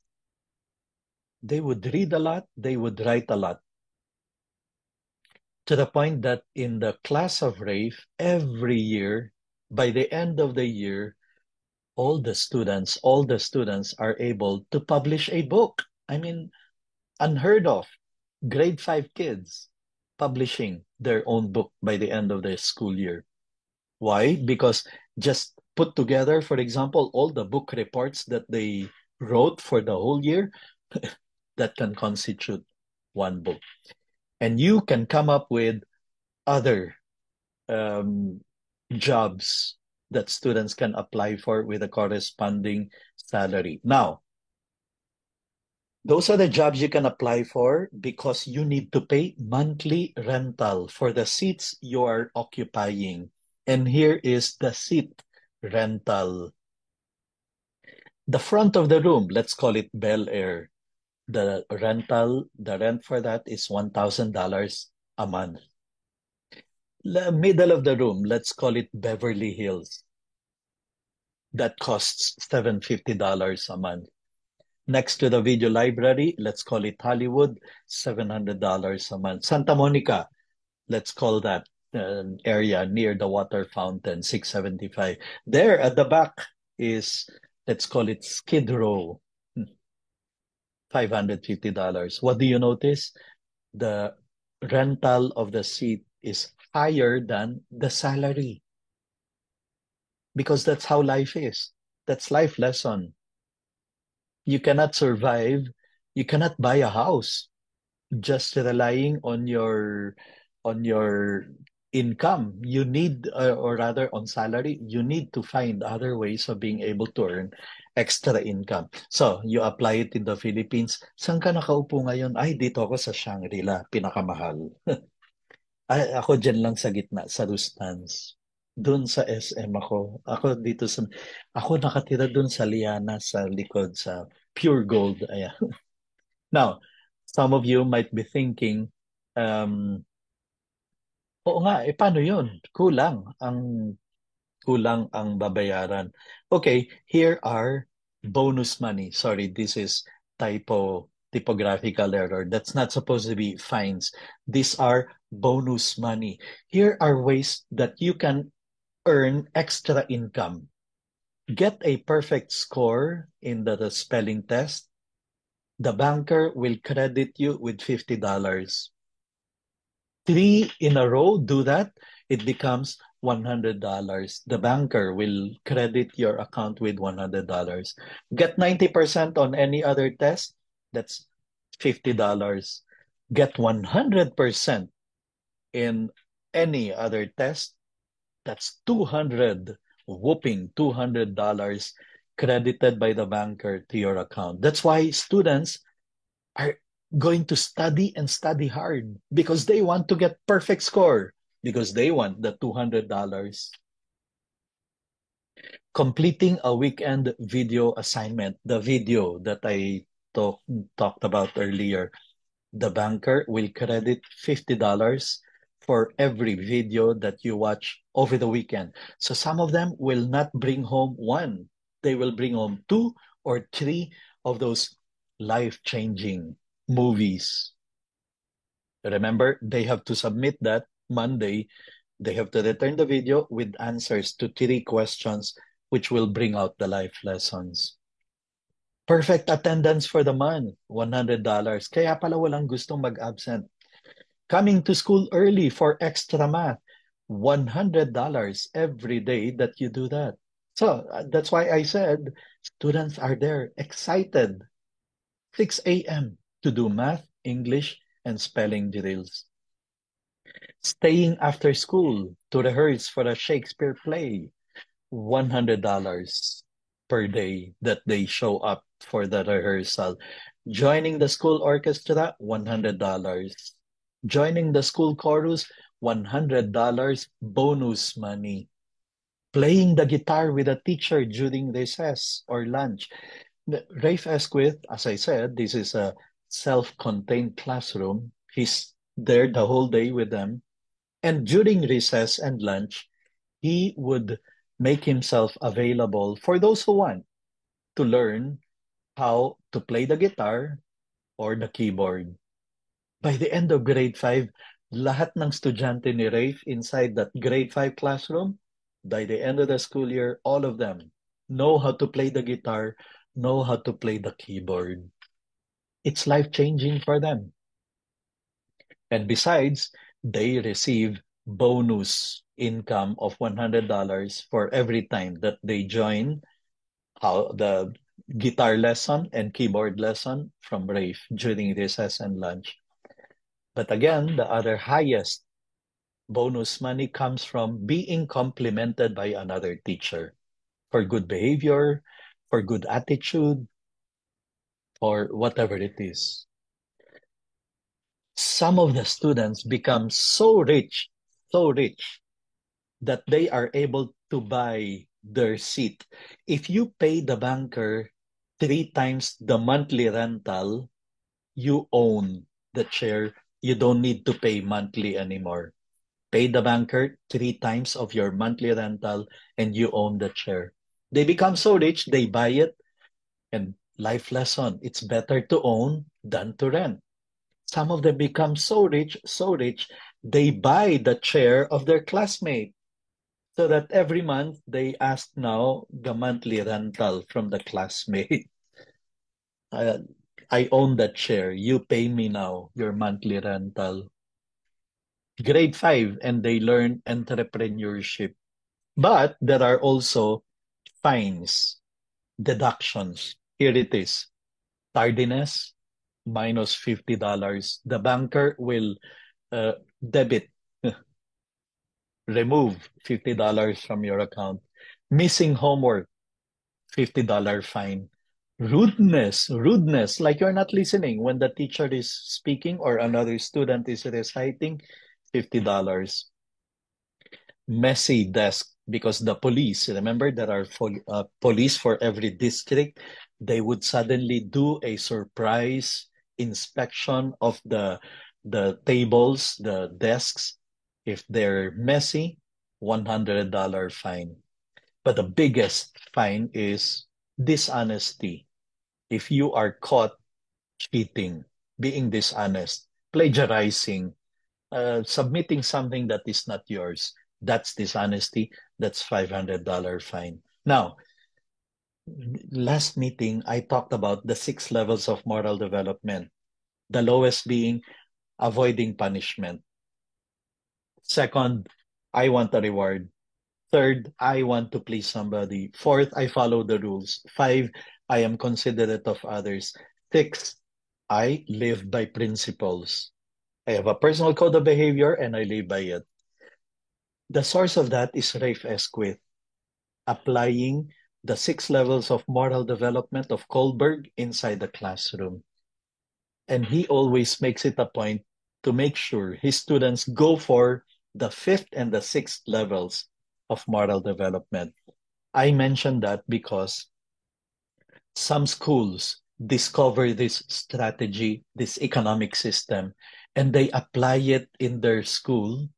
They would read a lot, they would write a lot, to the point that in the class of Rafe, every year, by the end of the year, all the students are able to publish a book. I mean, unheard of. Grade 5 kids publishing their own book by the end of the school year. Why? Because just put together, for example, all the book reports that they wrote for the whole year, that can constitute one book. And you can come up with other um, jobs that students can apply for with a corresponding salary. Now, those are the jobs you can apply for because you need to pay monthly rental for the seats you are occupying. And here is the seat rental. The front of the room, let's call it Bel Air. The rent for that is $1,000 a month. The middle of the room, let's call it Beverly Hills. That costs $750 a month. Next to the video library, let's call it Hollywood, $700 a month. Santa Monica, let's call that area near the water fountain, $675. There at the back is, let's call it Skid Row, $550. What do you notice? The rental of the seat is higher than the salary because that's how life is. That's life lesson. You cannot survive. You cannot buy a house just relying on your income. You need, or rather on salary, you need to find other ways of being able to earn extra income. So, you apply it in the Philippines. Saan ka nakaupo ngayon? Ay, dito ako sa Shangri-La, pinakamahal. Ay, ako dyan lang sa gitna, sa Rustans. Doon sa SM ako. Ako nakatira doon sa Liana, sa likod, sa Pure Gold. Ayan. Now, some of you might be thinking, um, oo nga, paano yun? Kulang ang babayaran. Okay, here are bonus money. Sorry, this is typographical error. That's not supposed to be fines. These are bonus money. Here are ways that you can earn extra income. Get a perfect score in the spelling test. The banker will credit you with $50. 3 in a row do that, it becomes $100. The banker will credit your account with $100. Get 90% on any other test, that's $50. Get 100% in any other test, that's 200, whooping $200 credited by the banker to your account. That's why students are going to study and study hard because they want to get perfect score, because they want the $200. Completing a weekend video assignment, the video that I talked about earlier, the banker will credit $50 for every video that you watch over the weekend. So some of them will not bring home one. They will bring home 2 or 3 of those life-changing movies. Remember, they have to submit that Monday. They have to return the video with answers to 3 questions, which will bring out the life lessons. Perfect attendance for the month, $100. Kaya pala walang gustong mag-absent. Coming to school early for extra math, $100 every day that you do that. So that's why I said students are there excited 6 a.m. to do math, English, and spelling drills. Staying after school to rehearse for a Shakespeare play, $100 per day that they show up for the rehearsal. Joining the school orchestra, $100. Joining the school chorus, $100 bonus money. Playing the guitar with a teacher during recess or lunch. Rafe Esquith, as I said, this is a self-contained classroom. He's there the whole day with them. And during recess and lunch, he would make himself available for those who want to learn how to play the guitar or the keyboard. By the end of grade 5, lahat ng estudyante ni Rafe inside that grade 5 classroom, by the end of the school year, all of them know how to play the guitar, know how to play the keyboard. It's life-changing for them. And besides, they receive bonus income of $100 for every time that they join the guitar lesson and keyboard lesson from Rafe during recess and lunch. But again, the other highest bonus money comes from being complimented by another teacher for good behavior, for good attitude, or whatever it is. Some of the students become so rich that they are able to buy their seat. If you pay the banker 3 times the monthly rental, you own the chair. You don't need to pay monthly anymore. Pay the banker 3 times of your monthly rental and you own the chair. They become so rich, they buy it. And life lesson, it's better to own than to rent. Some of them become so rich, they buy the chair of their classmate. So that every month they ask now the monthly rental from the classmate. I own that chair. You pay me now your monthly rental. Grade 5, and they learn entrepreneurship. But there are also fines, deductions. Here it is. Tardiness, minus $50. The banker will debit, remove $50 from your account. Missing homework, $50 fine. Rudeness, like you're not listening when the teacher is speaking or another student is reciting, $50. Messy desk because the police, remember there are police for every district, they would suddenly do a surprise inspection of the tables, the desks. If they're messy, $100 fine. But the biggest fine is dishonesty. If you are caught cheating, being dishonest, plagiarizing, submitting something that is not yours, that's dishonesty. That's $500 fine. Now, last meeting, I talked about the 6 levels of moral development. The lowest being avoiding punishment. Second, I want a reward. Third, I want to please somebody. Fourth, I follow the rules. 5, I am considerate of others. 6, I live by principles. I have a personal code of behavior and I live by it. The source of that is Rafe Esquith, applying the 6 levels of moral development of Kohlberg inside the classroom. And he always makes it a point to make sure his students go for the 5th and the 6th levels of moral development. I mention that because some schools discover this strategy, this economic system, and they apply it in their school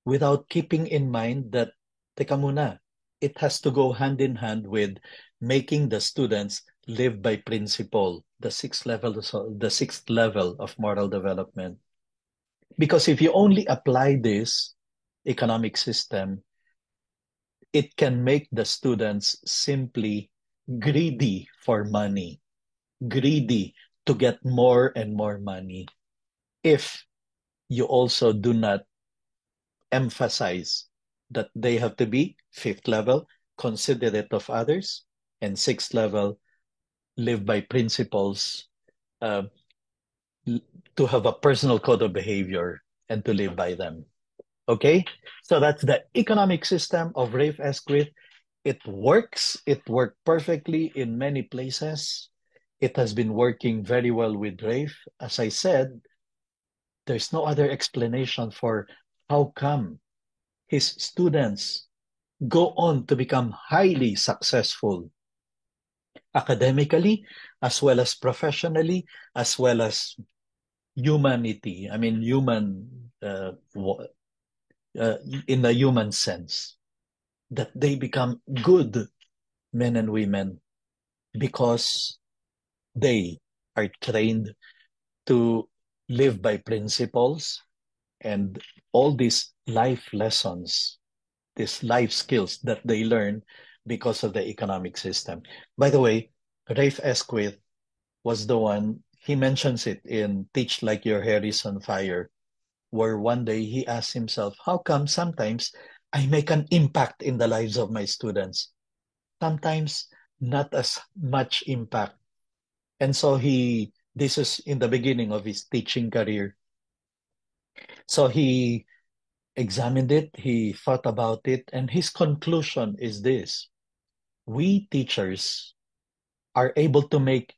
without keeping in mind that, teka muna, it has to go hand in hand with making the students live by principle, the sixth level of moral development. Because if you only apply this economic system, it can make the students simply greedy for money, greedy to get more and more money. If you also do not emphasize that they have to be fifth level, considerate of others, and sixth level, live by principles, uh, to have a personal code of behavior and to live by them. Okay, so that's the economic system of Rafe Esquith. It works. It worked perfectly in many places. It has been working very well with Rafe. As I said, there's no other explanation for how come his students go on to become highly successful academically, as well as professionally, as well as humanity. I mean, uh, in the human sense, that they become good men and women because they are trained to live by principles and all these life lessons, these life skills that they learn because of the economic system. By the way, Rafe Esquith was the one, he mentions it in Teach Like Your Hair is on Fire, where one day he asked himself, how come sometimes I make an impact in the lives of my students? Sometimes not as much impact. And so this is in the beginning of his teaching career. So he examined it, he thought about it, and his conclusion is this: we teachers are able to make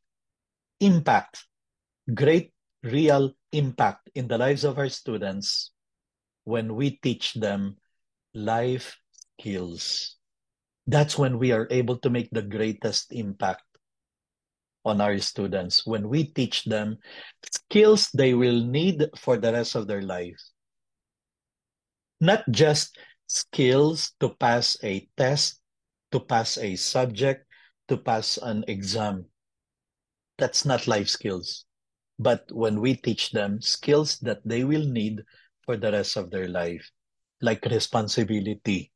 impact, great real impact in the lives of our students when we teach them life skills. That's when we are able to make the greatest impact on our students, when we teach them skills they will need for the rest of their life. Not just skills to pass a test, to pass a subject, to pass an exam. That's not life skills. But when we teach them skills that they will need for the rest of their life, like responsibility,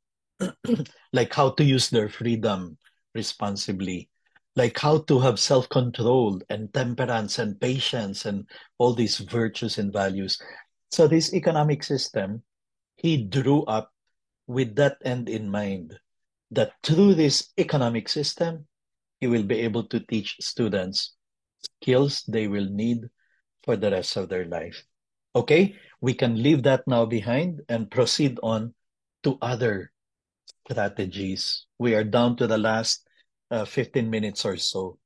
like how to use their freedom responsibly, like how to have self-control and temperance and patience and all these virtues and values. So this economic system, he drew up with that end in mind, that through this economic system, he will be able to teach students skills they will need for the rest of their life. Okay, we can leave that now behind and proceed on to other strategies. We are down to the last 15 minutes or so.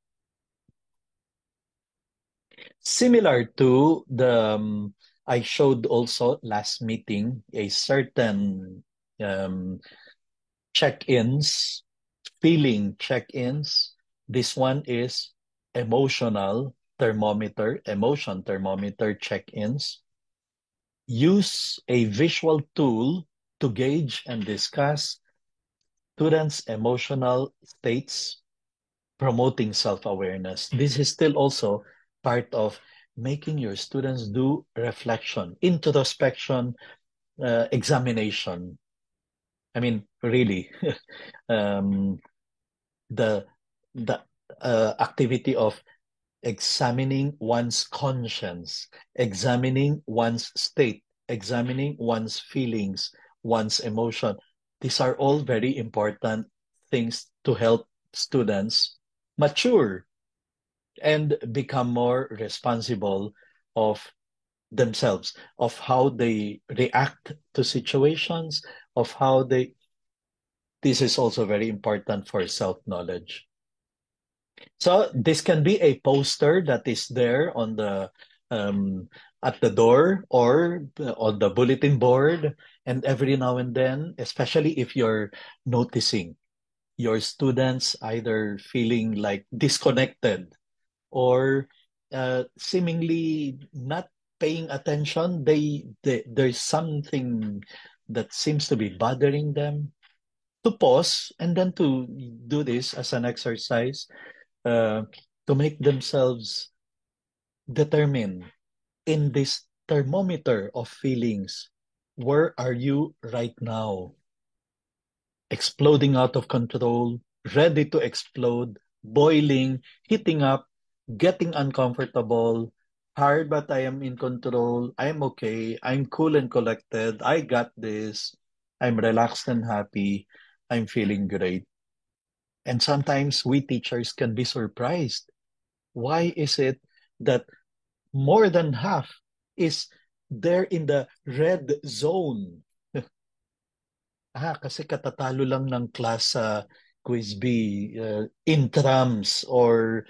Similar to I showed also last meeting a certain um, check-ins, feeling check-ins. This one is emotional thermometer, emotion thermometer check-ins. Use a visual tool to gauge and discuss students' emotional states, promoting self-awareness. This is still also part of making your students do reflection, introspection, examination. I mean, really, um, the the activity of examining one's conscience, examining one's state, examining one's feelings, one's emotion. These are all very important things to help students mature and become more responsible of themselves, of how they react to situations, of how they. This is also very important for self-knowledge. So this can be a poster that is there on the at the door or on the bulletin board, and every now and then, especially if you're noticing your students either feeling like disconnected or seemingly not paying attention, there's something that seems to be bothering them, to pause and then to do this as an exercise, uh, to make themselves determine in this thermometer of feelings, where are you right now? Exploding out of control, ready to explode, boiling, heating up, getting uncomfortable, tired, but I am in control. I am okay. I'm cool and collected. I got this. I'm relaxed and happy. I'm feeling great. And sometimes we teachers can be surprised. Why is it that more than half is there in the red zone? Kasi katatalo lang ng class sa Quiz B, intrams, or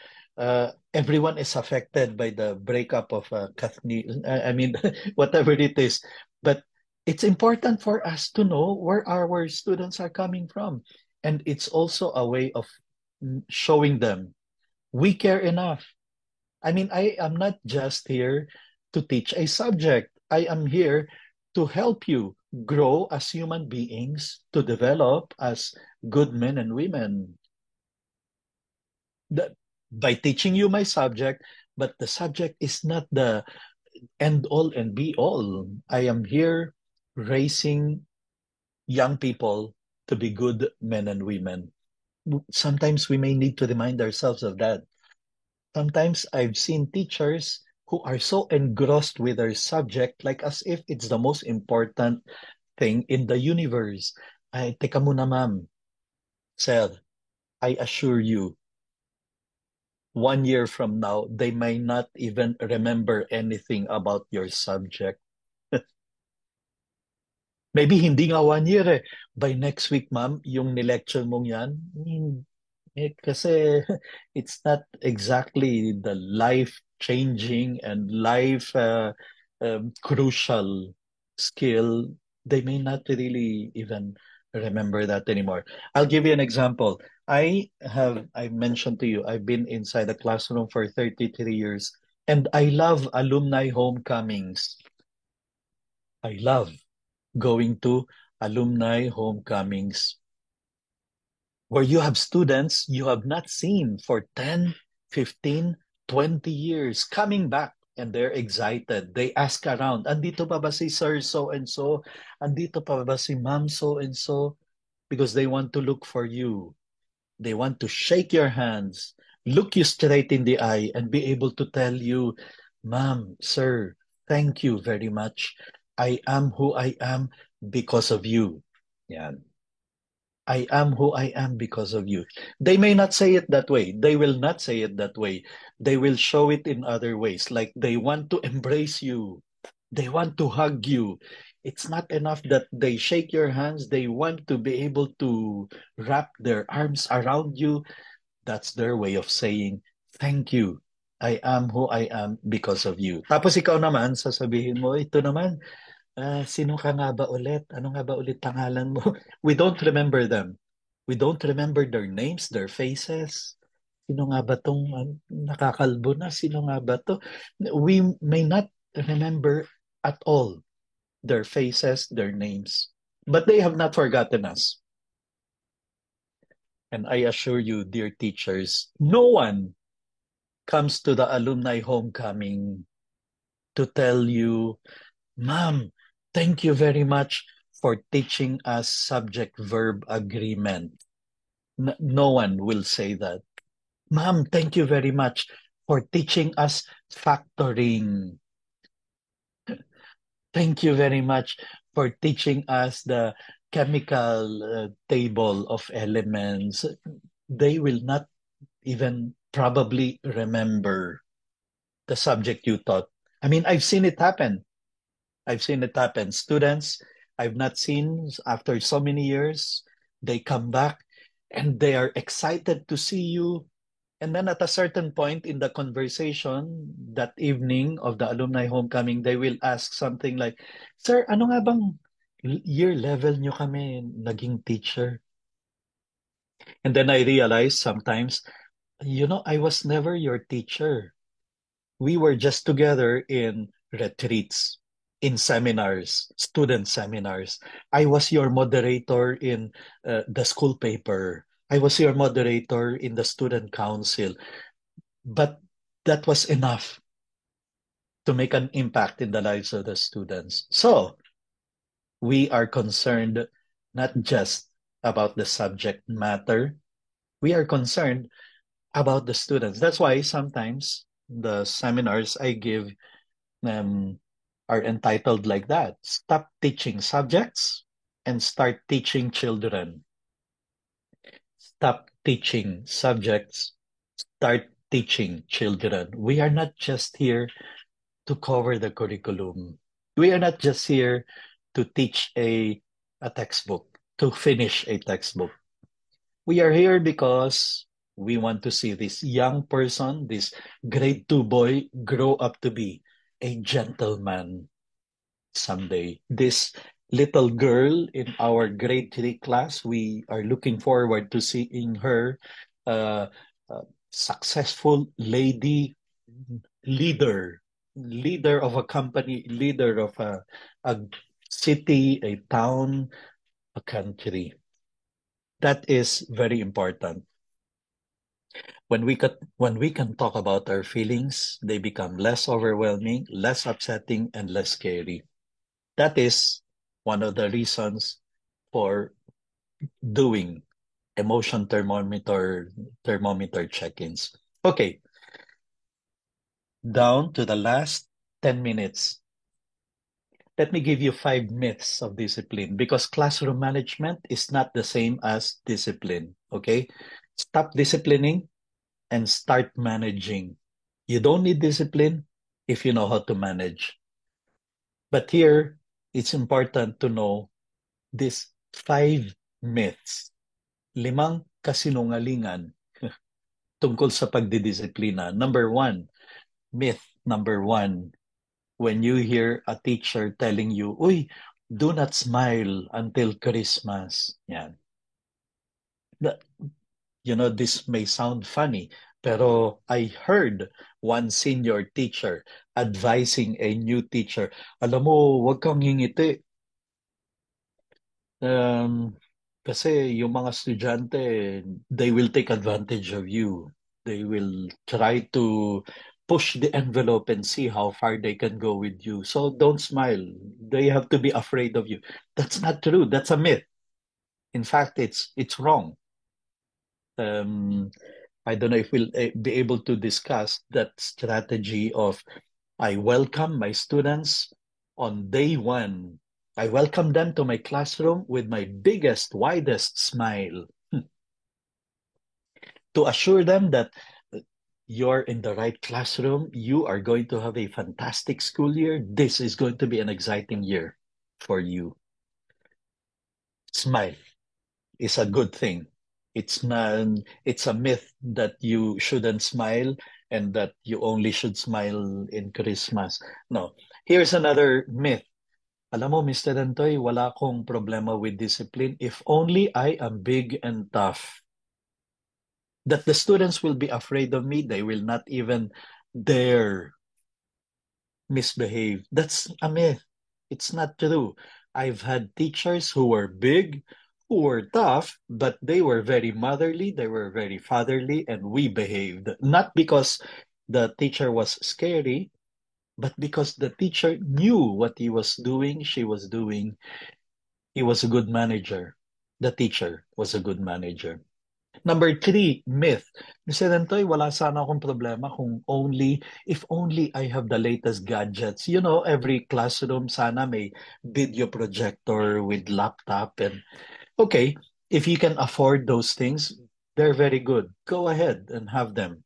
everyone is affected by the breakup of Kathleen. I mean, whatever it is. But it's important for us to know where our students are coming from. And it's also a way of showing them we care enough. I mean, I am not just here to teach a subject. I am here to help you grow as human beings, to develop as good men and women. That by teaching you my subject, but the subject is not the end all and be all. I am here raising young people to be good men and women. Sometimes we may need to remind ourselves of that. Sometimes I've seen teachers who are so engrossed with their subject, like as if it's the most important thing in the universe. Ay, teka muna ma'am, sir, I assure you, 1 year from now, they may not even remember anything about your subject. Maybe hindi nga 1 year eh. By next week, ma'am, yung nilecture mong yan, kasi it's not exactly the life-changing and life crucial skill. They may not really even remember that anymore. I'll give you an example. I mentioned to you, I've been inside the classroom for 33 years, and I love alumni homecomings. I love going to alumni homecomings where you have students you have not seen for 10, 15, 20 years coming back, and they're excited. They ask around, andito pa ba si sir so and so? Andito pa ba si ma'am so and so? Because they want to look for you. They want to shake your hands, look you straight in the eye, and be able to tell you, ma'am, sir, thank you very much. I am who I am because of you. Yan. I am who I am because of you. They may not say it that way. They will not say it that way. They will show it in other ways. Like they want to embrace you. They want to hug you. It's not enough that they shake your hands. They want to be able to wrap their arms around you. That's their way of saying, thank you. I am who I am because of you. Tapos ikaw naman, sasabihin mo, ito naman, sino ka nga ba ulit? Ano nga ba ulit pangalan mo? We don't remember them. We don't remember their names, their faces. Sino nga ba tong nakakalbo na? Sino nga ba to? We may not remember at all their faces, their names. But they have not forgotten us. And I assure you, dear teachers, no one comes to the alumni homecoming to tell you, ma'am, thank you very much for teaching us subject-verb agreement. No one will say that. Ma'am, thank you very much for teaching us factoring. Thank you very much for teaching us the chemical table of elements. They will not even probably remember the subject you taught. I mean, I've seen it happen. I've seen it happen. Students I've not seen after so many years, they come back and they are excited to see you. And then at a certain point in the conversation that evening of the alumni homecoming, they will ask something like, Sir, ano nga bang year level nyo kami naging teacher? And then I realize sometimes, I was never your teacher. We were just together in retreats, in seminars, student seminars. I was your moderator in the school paper. I was your moderator in the student council. But that was enough to make an impact in the lives of the students. So we are concerned not just about the subject matter, we are concerned about the students. That's why sometimes The seminars I give um, are entitled like that: Stop Teaching Subjects and Start Teaching Children. Stop teaching subjects, start teaching children. We are not just here to cover the curriculum. We are not just here to teach a textbook, to finish a textbook. We are here because we want to see this young person, this grade 2 boy, grow up to be a gentleman someday. This little girl in our grade 3 class, we are looking forward to seeing her uh, successful lady leader, leader of a company, leader of a city, a town, a country. That is very important. When we can talk about our feelings, they become less overwhelming, less upsetting, and less scary. That is one of the reasons for doing emotion thermometer check-ins. Okay, down to the last 10 minutes. Let me give you 5 myths of discipline, because classroom management is not the same as discipline. Okay? Stop disciplining and start managing. You don't need discipline if you know how to manage. But here, it's important to know these 5 myths, 5 kasinungalingan tungkol sa pagdidisiplina. Myth number one, when you hear a teacher telling you, uy, do not smile until Christmas. Yan. This may sound funny, pero I heard one senior teacher advising a new teacher, alam mo, wag kang ngingiti. Um, Kasi yung mga estudyante, they will take advantage of you. They will try to push the envelope and see how far they can go with you. So don't smile. They have to be afraid of you. That's not true. That's a myth. In fact, it's wrong. Um, I don't know if we'll be able to discuss that strategy of I welcome my students on day one. I welcome them to my classroom with my biggest, widest smile to assure them that you're in the right classroom. You are going to have a fantastic school year. This is going to be an exciting year for you. Smile is a good thing. It's a myth that you shouldn't smile and that you only should smile in Christmas. No. Here's another myth. Alam mo, Mr. Antoy, wala akong problema with discipline if only I am big and tough. That the students will be afraid of me, they will not even dare misbehave. That's a myth. It's not true. I've had teachers who were big, who were tough, but they were very motherly, they were very fatherly, and we behaved. Not because the teacher was scary, but because the teacher knew what he was doing, she was doing. He was a good manager. The teacher was a good manager. Number 3, myth. Mr. Rentoy, wala sana akong problema if only I have the latest gadgets. Every classroom sana may video projector with laptop okay, if you can afford those things, they're very good. Go ahead and have them.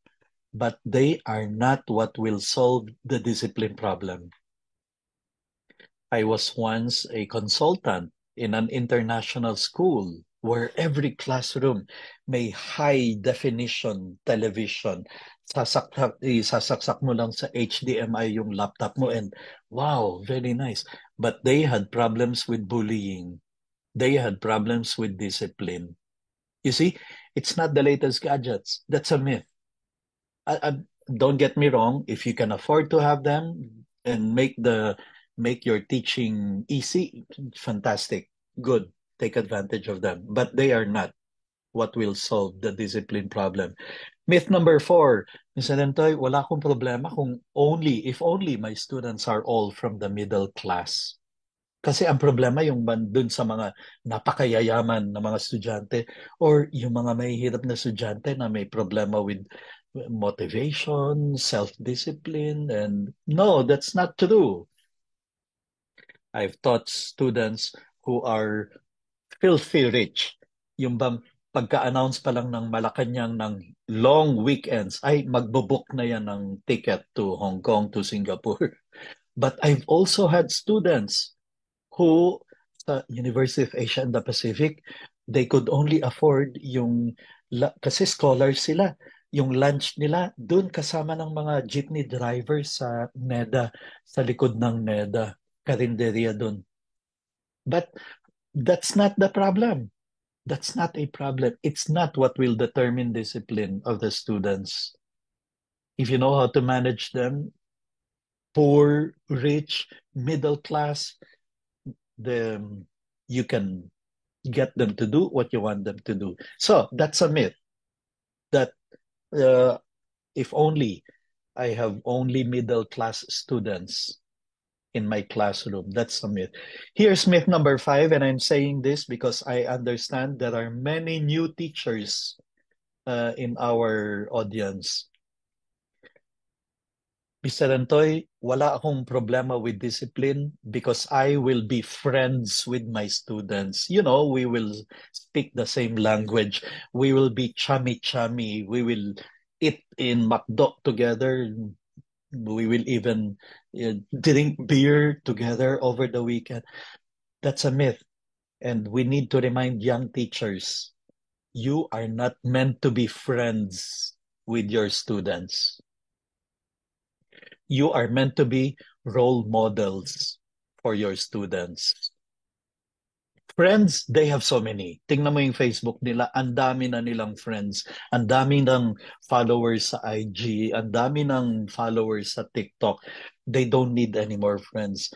But they are not what will solve the discipline problem. I was once a consultant in an international school where every classroom may high definition television. Sasaksak mo lang sa HDMI yung laptop mo and wow, very nice. But they had problems with bullying. They had problems with discipline. You see, it's not the latest gadgets. That's a myth. I, don't get me wrong. If you can afford to have them and make your teaching easy, fantastic, good. Take advantage of them. But they are not what will solve the discipline problem. Myth number 4, Mr. Dentoy, wala akong problema if only my students are all from the middle class. Kasi ang problema yung dun sa mga napakayayaman na mga estudyante or yung mga mahihirap na estudyante na may problema with motivation, self-discipline, and no, that's not true. I've taught students who are filthy rich. Yung bang pagka-announce pa lang ng Malacanang ng long weekends, ay magbo-book na yan ng ticket to Hong Kong, to Singapore. But I've also had students who sa University of Asia and the Pacific, they could only afford yung, kasi scholars sila, yung lunch nila doon kasama ng mga jeepney drivers sa NEDA, sa likod ng NEDA, karinderya doon. But that's not the problem. That's not a problem. It's not what will determine discipline of the students. If you know how to manage them, poor, rich, middle class, then you can get them to do what you want them to do. So that's a myth that uh, if only I have only middle class students in my classroom, that's a myth. Here's myth number 5, and I'm saying this because I understand there are many new teachers in our audience. Mr. Antoy, wala akong problema with discipline because I will be friends with my students. You know, we will speak the same language. We will be chummy-chummy. We will eat in McDo together. We will even drink beer together over the weekend. That's a myth. And we need to remind young teachers, you are not meant to be friends with your students. You are meant to be role models for your students. Friends, they have so many. Tingnan mo yung Facebook nila, ang dami na nilang friends. Ang dami ng followers sa IG, ang dami ng followers sa TikTok. They don't need any more friends.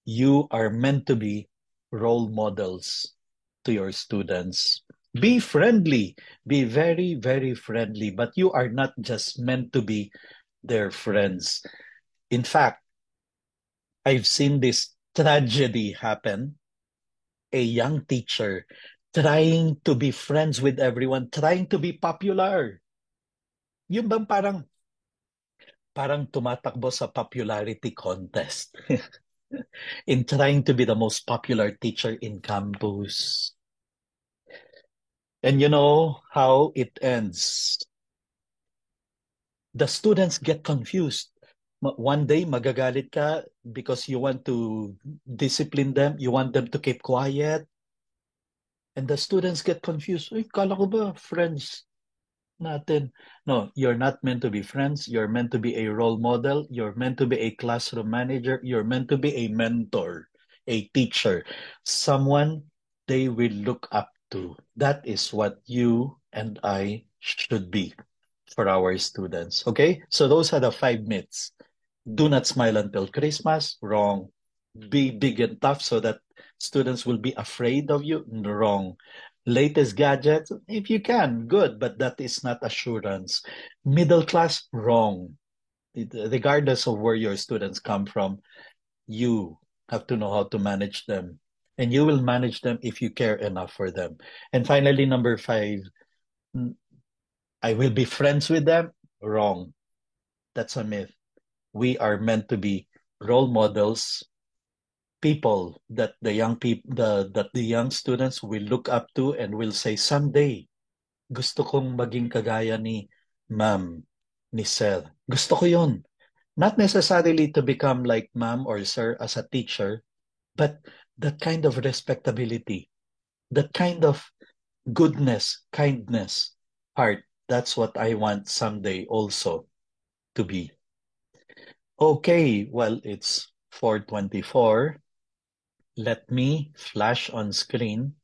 You are meant to be role models to your students. Be friendly. Be very, very friendly. But you are not just meant to be their friends. In fact, I've seen this tragedy happen. A young teacher trying to be friends with everyone, trying to be popular. Yung bang parang tumatakbo sa popularity contest in trying to be the most popular teacher in campus. And you know how it ends. The students get confused. One day, magagalit ka because you want to discipline them, you want them to keep quiet, and the students get confused. Uy, kala ko ba friends natin? No, you're not meant to be friends. You're meant to be a role model. You're meant to be a classroom manager. You're meant to be a mentor, a teacher, someone they will look up to. That is what you and I should be for our students. Okay? So those are the 5 myths. Do not smile until Christmas. Wrong. Be big and tough so that students will be afraid of you. Wrong. Latest gadgets, if you can, good, but that is not assurance. Middle class, wrong. Regardless of where your students come from, you have to know how to manage them. And you will manage them if you care enough for them. And finally, number 5, I will be friends with them. Wrong. That's a myth. We are meant to be role models, people that the young people, that the young students will look up to and will say, someday, gusto kong maging kagaya ni ma'am, ni sir. Gusto ko yun. Not necessarily to become like ma'am or sir as a teacher, but that kind of respectability, that kind of goodness, kindness, heart. That's what I want someday also to be. Okay, well, it's 4:24. Let me flash on screen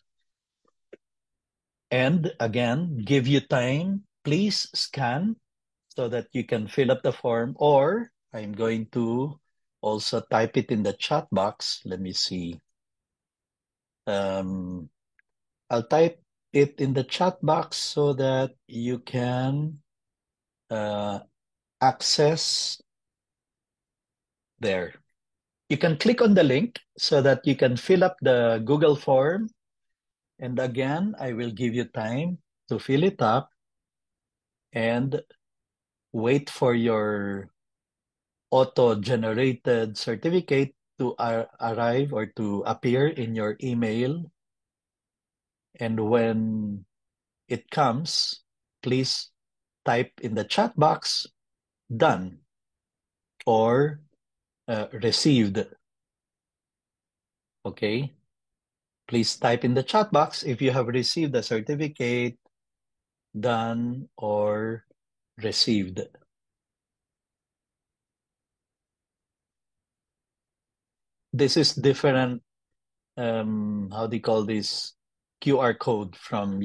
and again give you time. Please scan so that you can fill up the form, or I'm going to also type it in the chat box. Let me see. I'll type it in the chat box so that you can uh, access there. You can click on the link so that you can fill up the Google form. And again, I will give you time to fill it up and wait for your auto-generated certificate to arrive or to appear in your email. And when it comes, please type in the chat box, done, or received. Okay? Please type in the chat box if you have received the certificate, done, or received. This is different, how do you call this? QR code from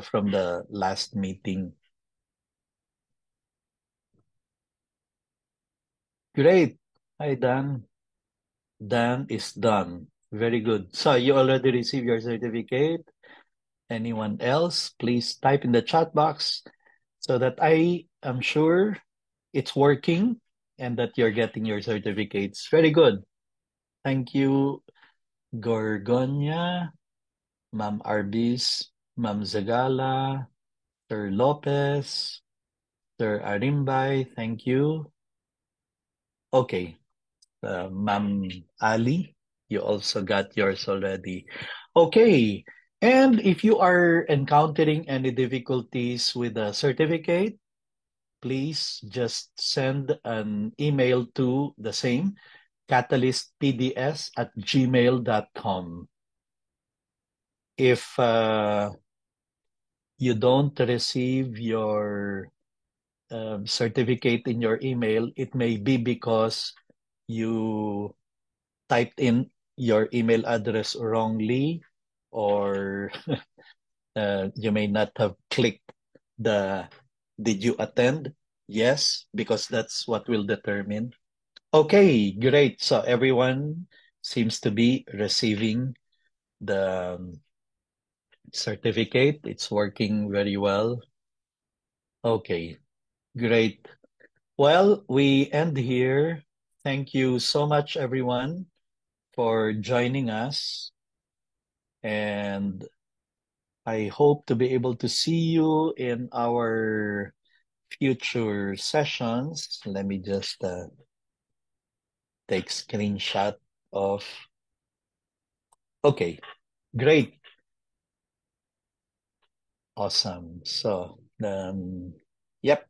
from the last meeting. Great. Hi, Dan. Dan is done. Very good. So you already received your certificate. Anyone else, please type in the chat box so that I am sure it's working and that you're getting your certificates. Very good. Thank you, Gorgonia, Ma'am Arbis, Ma'am Zagala, Sir Lopez, Sir Arimbay. Thank you. Okay. Ma'am Ali, you also got yours already. Okay. And if you are encountering any difficulties with the certificate, please just send an email to the same catalystpds@gmail.com. If you don't receive your certificate in your email, it may be because you typed in your email address wrongly, or you may not have clicked the did you attend? Yes, because that's what will determine. Okay, great. So everyone seems to be receiving the certificate. It's working very well. Okay, great. Well, we end here. Thank you so much, everyone, for joining us. And I hope to be able to see you in our future sessions. Let me just take screenshot of. Okay, great. Awesome. So, yep.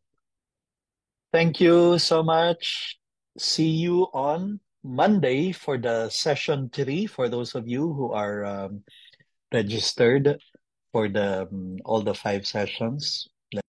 Thank you so much. See you on Monday for the session 3 for those of you who are registered for the all the 5 sessions.